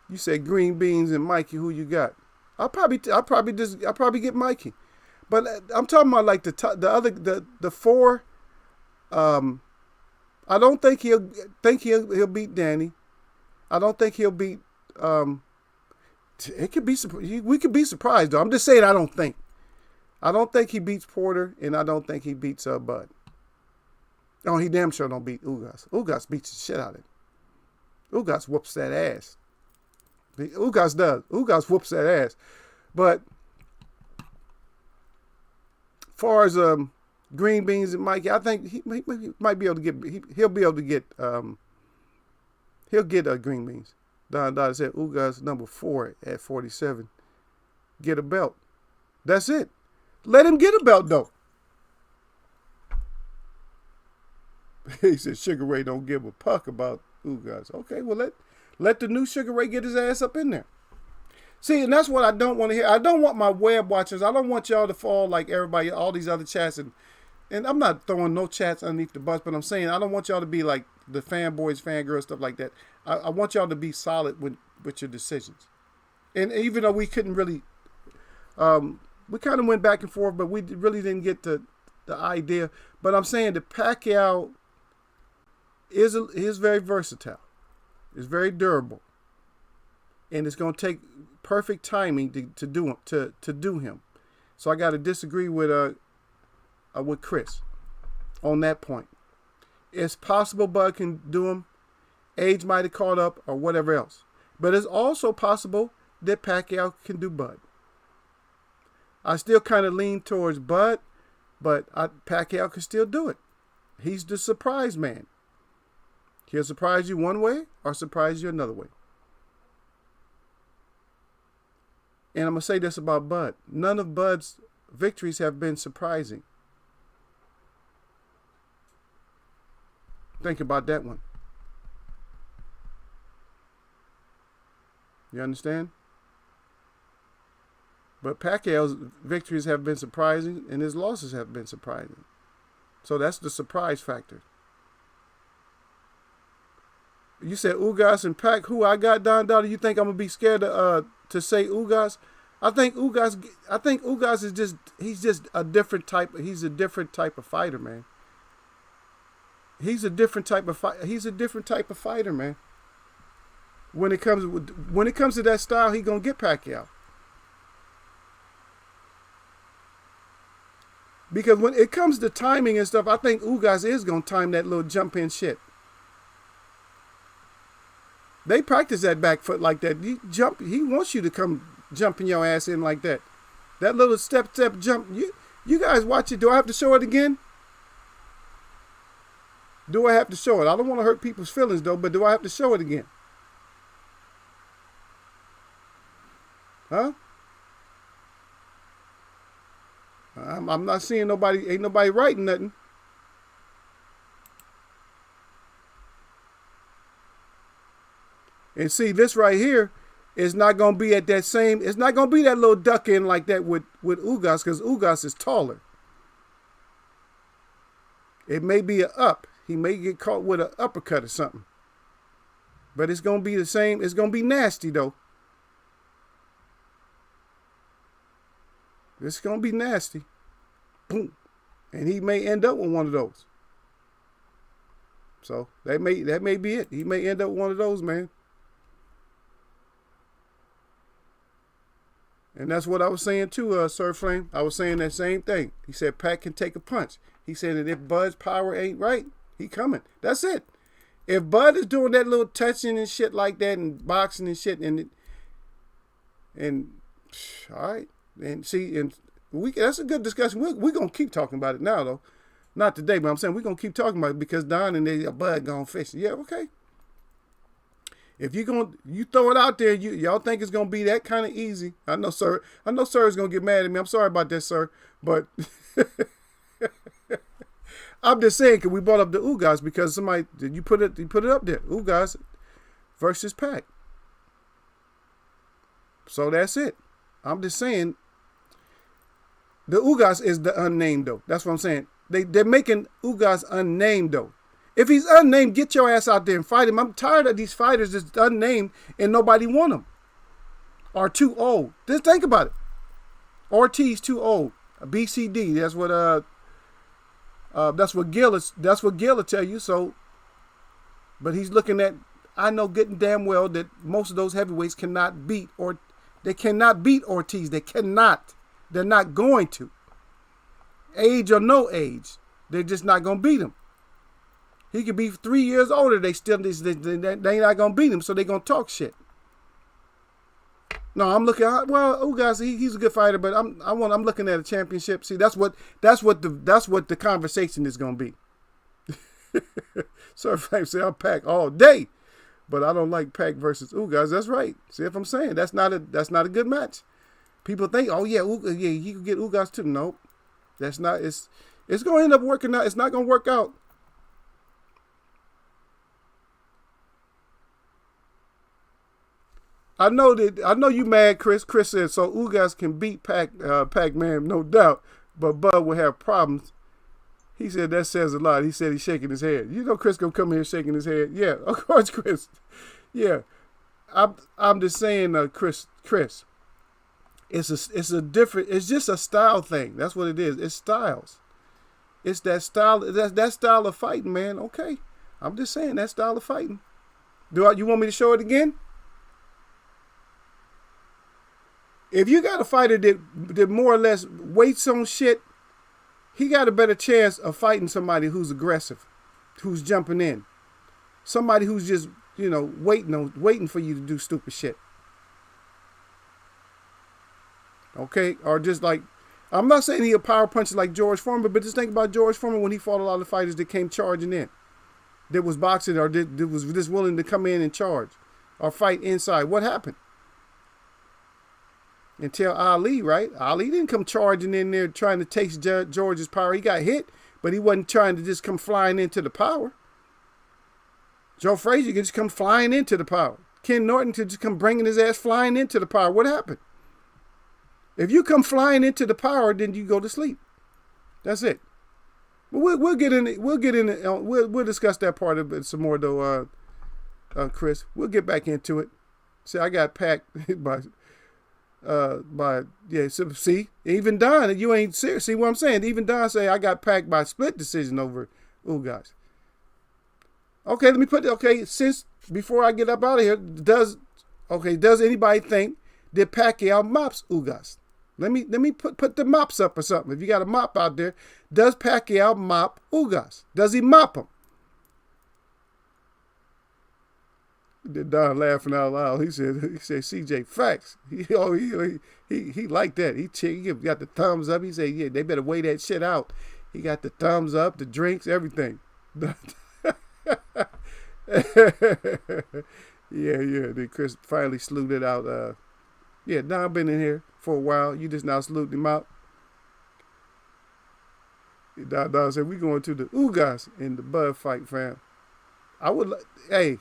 You said green beans and Mikey. Who you got? I'll probably get Mikey. But I'm talking about like the four. I don't think he'll beat Danny. I don't think he'll beat. It could be we could be surprised though. I'm just saying I don't think. I don't think he beats Porter, and I don't think he beats Bud. Oh, he damn sure don't beat Ugas. Ugas beats the shit out of him. Ugas whoops that ass. Ugas does. Ugas whoops that ass. But far as green beans and Mikey, I think he might be able to get. He'll be able to get. He'll get green beans. Don said Ugas number 4 at 47. Get a belt. That's it. Let him get a belt though. He said Sugar Ray don't give a puck about Ugas. Okay, well let the new Sugar Ray get his ass up in there. See, and that's what I don't want to hear. I don't want my web watchers. I don't want y'all to fall like everybody, all these other chats. And I'm not throwing no chats underneath the bus, but I'm saying I don't want y'all to be like the fanboys, fangirls, stuff like that. I want y'all to be solid with your decisions. And even though we couldn't really, we kind of went back and forth, but we really didn't get the idea. But I'm saying the Pacquiao is very versatile. It's very durable. And it's going to take perfect timing to do him. So I got to disagree with Chris on that point. It's possible Bud can do him. Age might have caught up or whatever else. But it's also possible that Pacquiao can do Bud. I still kind of lean towards Bud, but Pacquiao can still do it. He's the surprise man. He'll surprise you one way or surprise you another way. And I'm going to say this about Bud. None of Bud's victories have been surprising. Think about that one. You understand? But Pacquiao's victories have been surprising, and his losses have been surprising. So that's the surprise factor. You said Ugas and Pac. Who I got, Don Dollar? You think I'm gonna be scared to say Ugas? I think Ugas is he's just a different type. He's a different type of fighter, man. He's a different type of fighter, man. When it comes to that style, he gonna get Pacquiao. Because when it comes to timing and stuff, I think Ugas is gonna time that little jump in shit. They practice that back foot like that. He wants you to come jumping your ass in like that. That little step jump. You guys watch it. Do I have to show it again? Do I have to show it? I don't want to hurt people's feelings though, but do I have to show it again? Huh? I'm not seeing nobody. Ain't nobody writing nothing. And see, this right here is not going to be at that same. It's not going to be that little duck in like that with Ugas, because Ugas is taller. It may be an up. He may get caught with an uppercut or something. But it's going to be the same. It's going to be nasty, though. It's going to be nasty. Boom. And he may end up with one of those. So that may be it. He may end up with one of those, man. And that's what I was saying too, Sir Flame. I was saying that same thing. He said Pac can take a punch. He said that if Bud's power ain't right, he coming. That's it. If Bud is doing that little touching and shit like that and boxing and shit and all right. And see, and that's a good discussion. We're going to keep talking about it now, though. Not today, but I'm saying we're going to keep talking about it because Don and Bud going fishing. Yeah, okay. If you throw it out there, y'all think it's going to be that kind of easy. I know sir is going to get mad at me. I'm sorry about that, sir. But I'm just saying, because we brought up the Ugas because you put it up there. Ugas versus Pac. So that's it. I'm just saying, the Ugas is the unnamed, though. That's what I'm saying. They're making Ugas unnamed, though. If he's unnamed, get your ass out there and fight him. I'm tired of these fighters that's unnamed and nobody want them. Or too old. Just think about it. Ortiz too old. BCD. That's what Gil will tell you. So, but he's looking at. I know good and damn well that most of those heavyweights cannot beat Ortiz. They cannot. They're not going to. Age or no age, they're just not going to beat him. He could be 3 years older. They not going to beat him, so they're going to talk shit. No, I'm looking. Well, Ugas, he's a good fighter, but I'm looking at a championship. See, that's what the conversation is going to be. Sir Flame said I'm Pac all day, but I don't like Pac versus Ugas. That's right. See if I'm saying that's not a good match. People think, oh yeah, he could get Ugas too. Nope, that's not. It's going to end up working out. It's not going to work out. I know you mad, Chris. Chris said, so Ugas can beat Pac-Man, no doubt, but Bud will have problems. He said, that says a lot. He said he's shaking his head. You know Chris gonna come here shaking his head. Yeah, of course, Chris. Yeah. I'm just saying, Chris, it's just a style thing. That's what it is. It's styles. It's that style, that style of fighting, man. Okay. I'm just saying that style of fighting. You want me to show it again? If you got a fighter that more or less waits on shit, he got a better chance of fighting somebody who's aggressive, who's jumping in. Somebody who's just, waiting for you to do stupid shit. Okay? Or just like, I'm not saying he a power puncher like George Foreman, but just think about George Foreman when he fought a lot of fighters that came charging in. That was boxing or that was just willing to come in and charge or fight inside. What happened? until Ali, right? Ali didn't come charging in there trying to taste George's power. He got hit, but he wasn't trying to just come flying into the power. Joe Frazier could just come flying into the power. Ken Norton could just come bringing his ass flying into the power. What happened? If you come flying into the power, then you go to sleep. That's it. But we'll get in. We'll discuss that part of it some more though, Chris. We'll get back into it. See, I got packed by yeah. So, see, even Don, you ain't serious. See what I'm saying? Even Don say I got packed by split decision over guys. Okay, let me put it. Okay, since before I get up out of here, does anybody think that Pacquiao mops Ugas? Let me put the mops up or something. If you got a mop out there, does Pacquiao mop Ugas? Does he mop him? Don laughing out loud. He said, CJ, facts. He liked that. He got the thumbs up. He said, yeah, they better weigh that shit out. He got the thumbs up, the drinks, everything. Yeah. Then Chris finally slewed it out. Yeah, Don been in here for a while. You just now saluting him out. Don said, we going to the Ugas in the Bud fight, fam. Hey,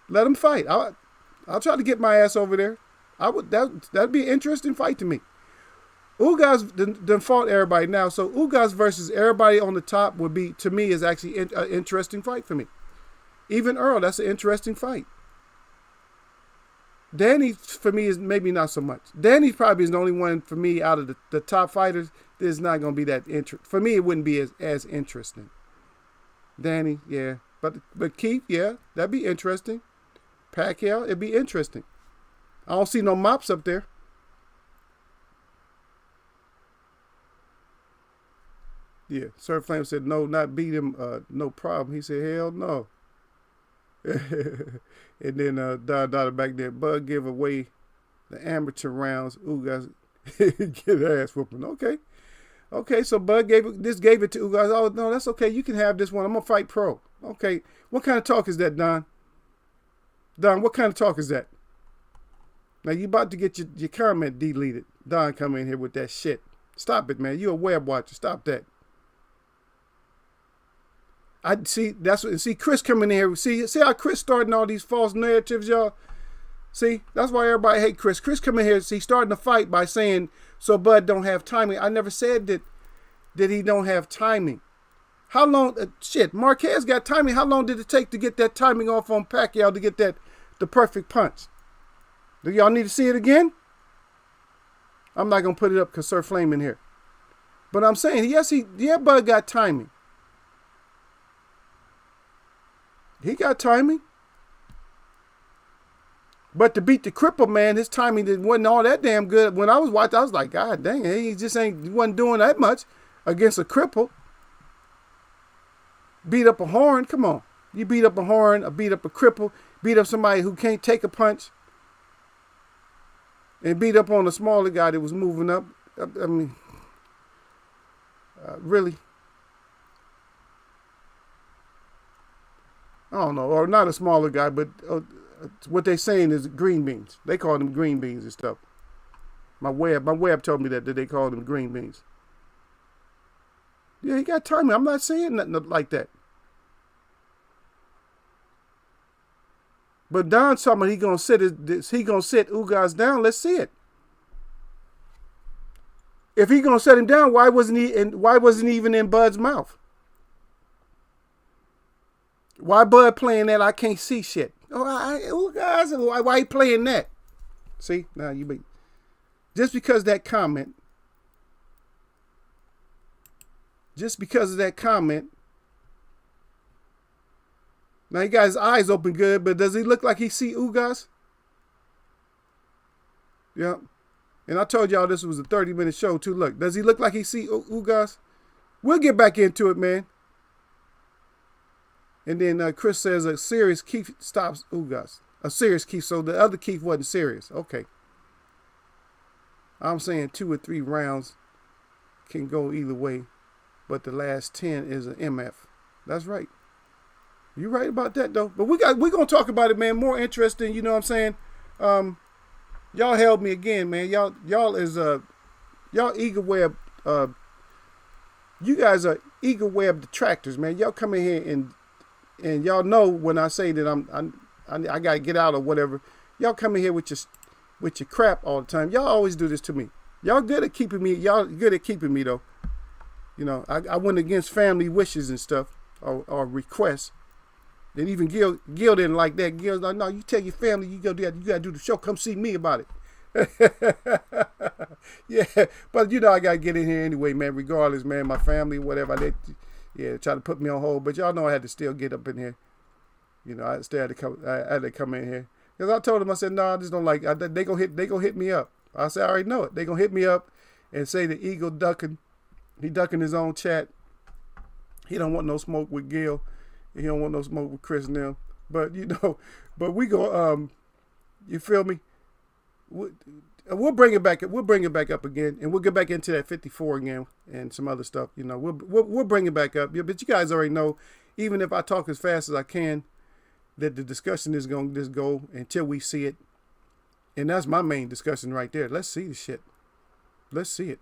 let him fight. I'll try to get my ass over there. That'd be an interesting fight to me. Ugas done fought everybody now, so Ugas versus everybody on the top would be, to me, is actually an interesting fight for me. Even Earl, that's an interesting fight. Danny, for me, is maybe not so much. Danny probably is the only one, for me, out of the top fighters, that's not going to be that interesting. For me, it wouldn't be as interesting. Danny, yeah. But Keith, yeah, that'd be interesting. Pacquiao, it'd be interesting. I don't see no mops up there. Yeah, Sir Flame said, no, not beat him, no problem. He said, hell no. And then Don back there, Bud give away the amateur rounds. Ugas get ass whooping. Okay, so Bud gave it to Ugas. Oh, no, that's okay. You can have this one. I'm going to fight pro. Okay, what kind of talk is that, Don? Don, what kind of talk is that? Now, you about to get your comment deleted. Don come in here with that shit. Stop it, man. You a web watcher. Stop that. I see Chris coming in here. See how Chris starting all these false narratives, y'all? See, that's why everybody hate Chris. Chris coming here, see, starting the fight by saying, so Bud don't have timing. I never said that he don't have timing. How long, Marquez got timing. How long did it take to get that timing off on Pacquiao to get the perfect punch? Do y'all need to see it again? I'm not going to put it up because Sir Flame in here. But I'm saying, Bud got timing. He got timing. But to beat the cripple, man, his timing wasn't all that damn good. When I was watching, I was like, God dang, he wasn't doing that much against a cripple. Beat up a horn, come on. You beat up a horn, or beat up a cripple, beat up somebody who can't take a punch, and beat up on a smaller guy that was moving up. I mean, really? I don't know, or not a smaller guy, but what they saying is green beans. They call them green beans and stuff. My web told me that they call them green beans. Yeah, he got timing. I'm not saying nothing like that. But Don's talking about he gonna sit Ugas down. Let's see it. If he gonna set him down, why wasn't he even in Bud's mouth? Why Bud playing that I can't see shit? Why he playing that? See, now you be just because of that comment. Now he got his eyes open good, but does he look like he see Ugas? Yeah. And I told y'all this was a 30-minute show too. Look, does he look like he see Ugas? We'll get back into it, man. And then Chris says a serious Keith stops Ugas. A serious Keith, so the other Keith wasn't serious. Okay. I'm saying 2 or 3 rounds can go either way, but the last 10 is an MF. That's right. You're right about that, though. But we're going to talk about it, man. More interesting, you know what I'm saying? Y'all held me again, man. Y'all is y'all eagle web. You guys are eagle web detractors, man. Y'all come in here and y'all know when I say that I gotta get out or whatever. Y'all come in here with your crap all the time. Y'all always do this to me. Y'all good at keeping me. Y'all good at keeping me though. You know, I went against family wishes and stuff or requests. And even Gil didn't like that. Gil's like, no, you tell your family you gotta do the show. Come see me about it. Yeah, but you know I gotta get in here anyway, man. Regardless, man, my family, whatever, they try to put me on hold. But y'all know I had to still get up in here. You know, I still had to come. I had to come in here because I told them, I said, no, I just don't like. They gonna hit me up. I said, I already know it. They gonna hit me up and say the eagle ducking. He ducking his own chat. He don't want no smoke with Gil. He don't want no smoke with Chris and them. But you know, but we go. You feel me? We'll bring it back. We'll bring it back up again, and we'll get back into that 54 again and some other stuff. You know, we'll bring it back up. Yeah, but you guys already know, even if I talk as fast as I can, that the discussion is going to just go until we see it. And that's my main discussion right there. Let's see the shit. Let's see it.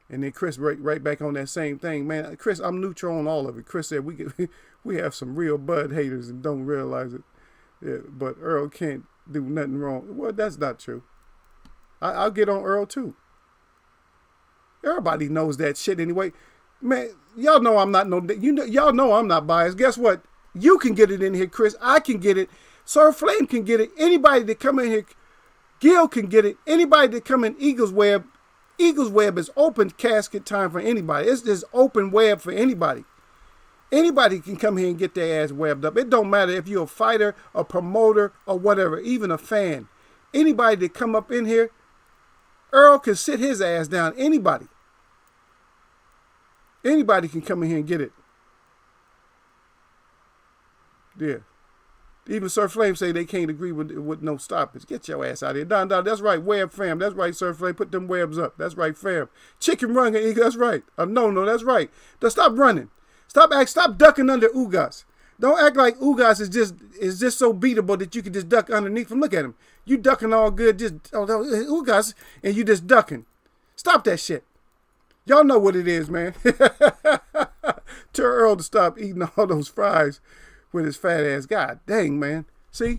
And then Chris right back on that same thing, man. Chris, I'm neutral on all of it. Chris said we have some real Bud haters and don't realize it. Yeah, but Earl can't do nothing wrong. Well, that's not true. I'll get on Earl too. Everybody knows that shit anyway. Man, y'all know I'm not y'all know I'm not biased. Guess what? You can get it in here, Chris. I can get it. Sir Flame can get it. Anybody that come in here, Gil can get it. Anybody that come in Eagles Web is open casket time for anybody. It's just open web for anybody. Anybody can come here and get their ass webbed up. It don't matter if you're a fighter, a promoter, or whatever, even a fan. Anybody that come up in here, Earl can sit his ass down. Anybody. Anybody can come in here and get it. Yeah. Even Sir Flame say they can't agree with no stoppage. Get your ass out of here. Don, that's right, web fam. That's right, Sir Flame. Put them webs up. That's right, fam. Chicken run, that's right. No, that's right. Stop running. Stop ducking under Ugas. Don't act like Ugas is just so beatable that you can just duck underneath him. Look at him. You ducking all good, Ugas, and you just ducking. Stop that shit. Y'all know what it is, man. Tell Earl to stop eating all those fries with his fat ass. God dang, man. See?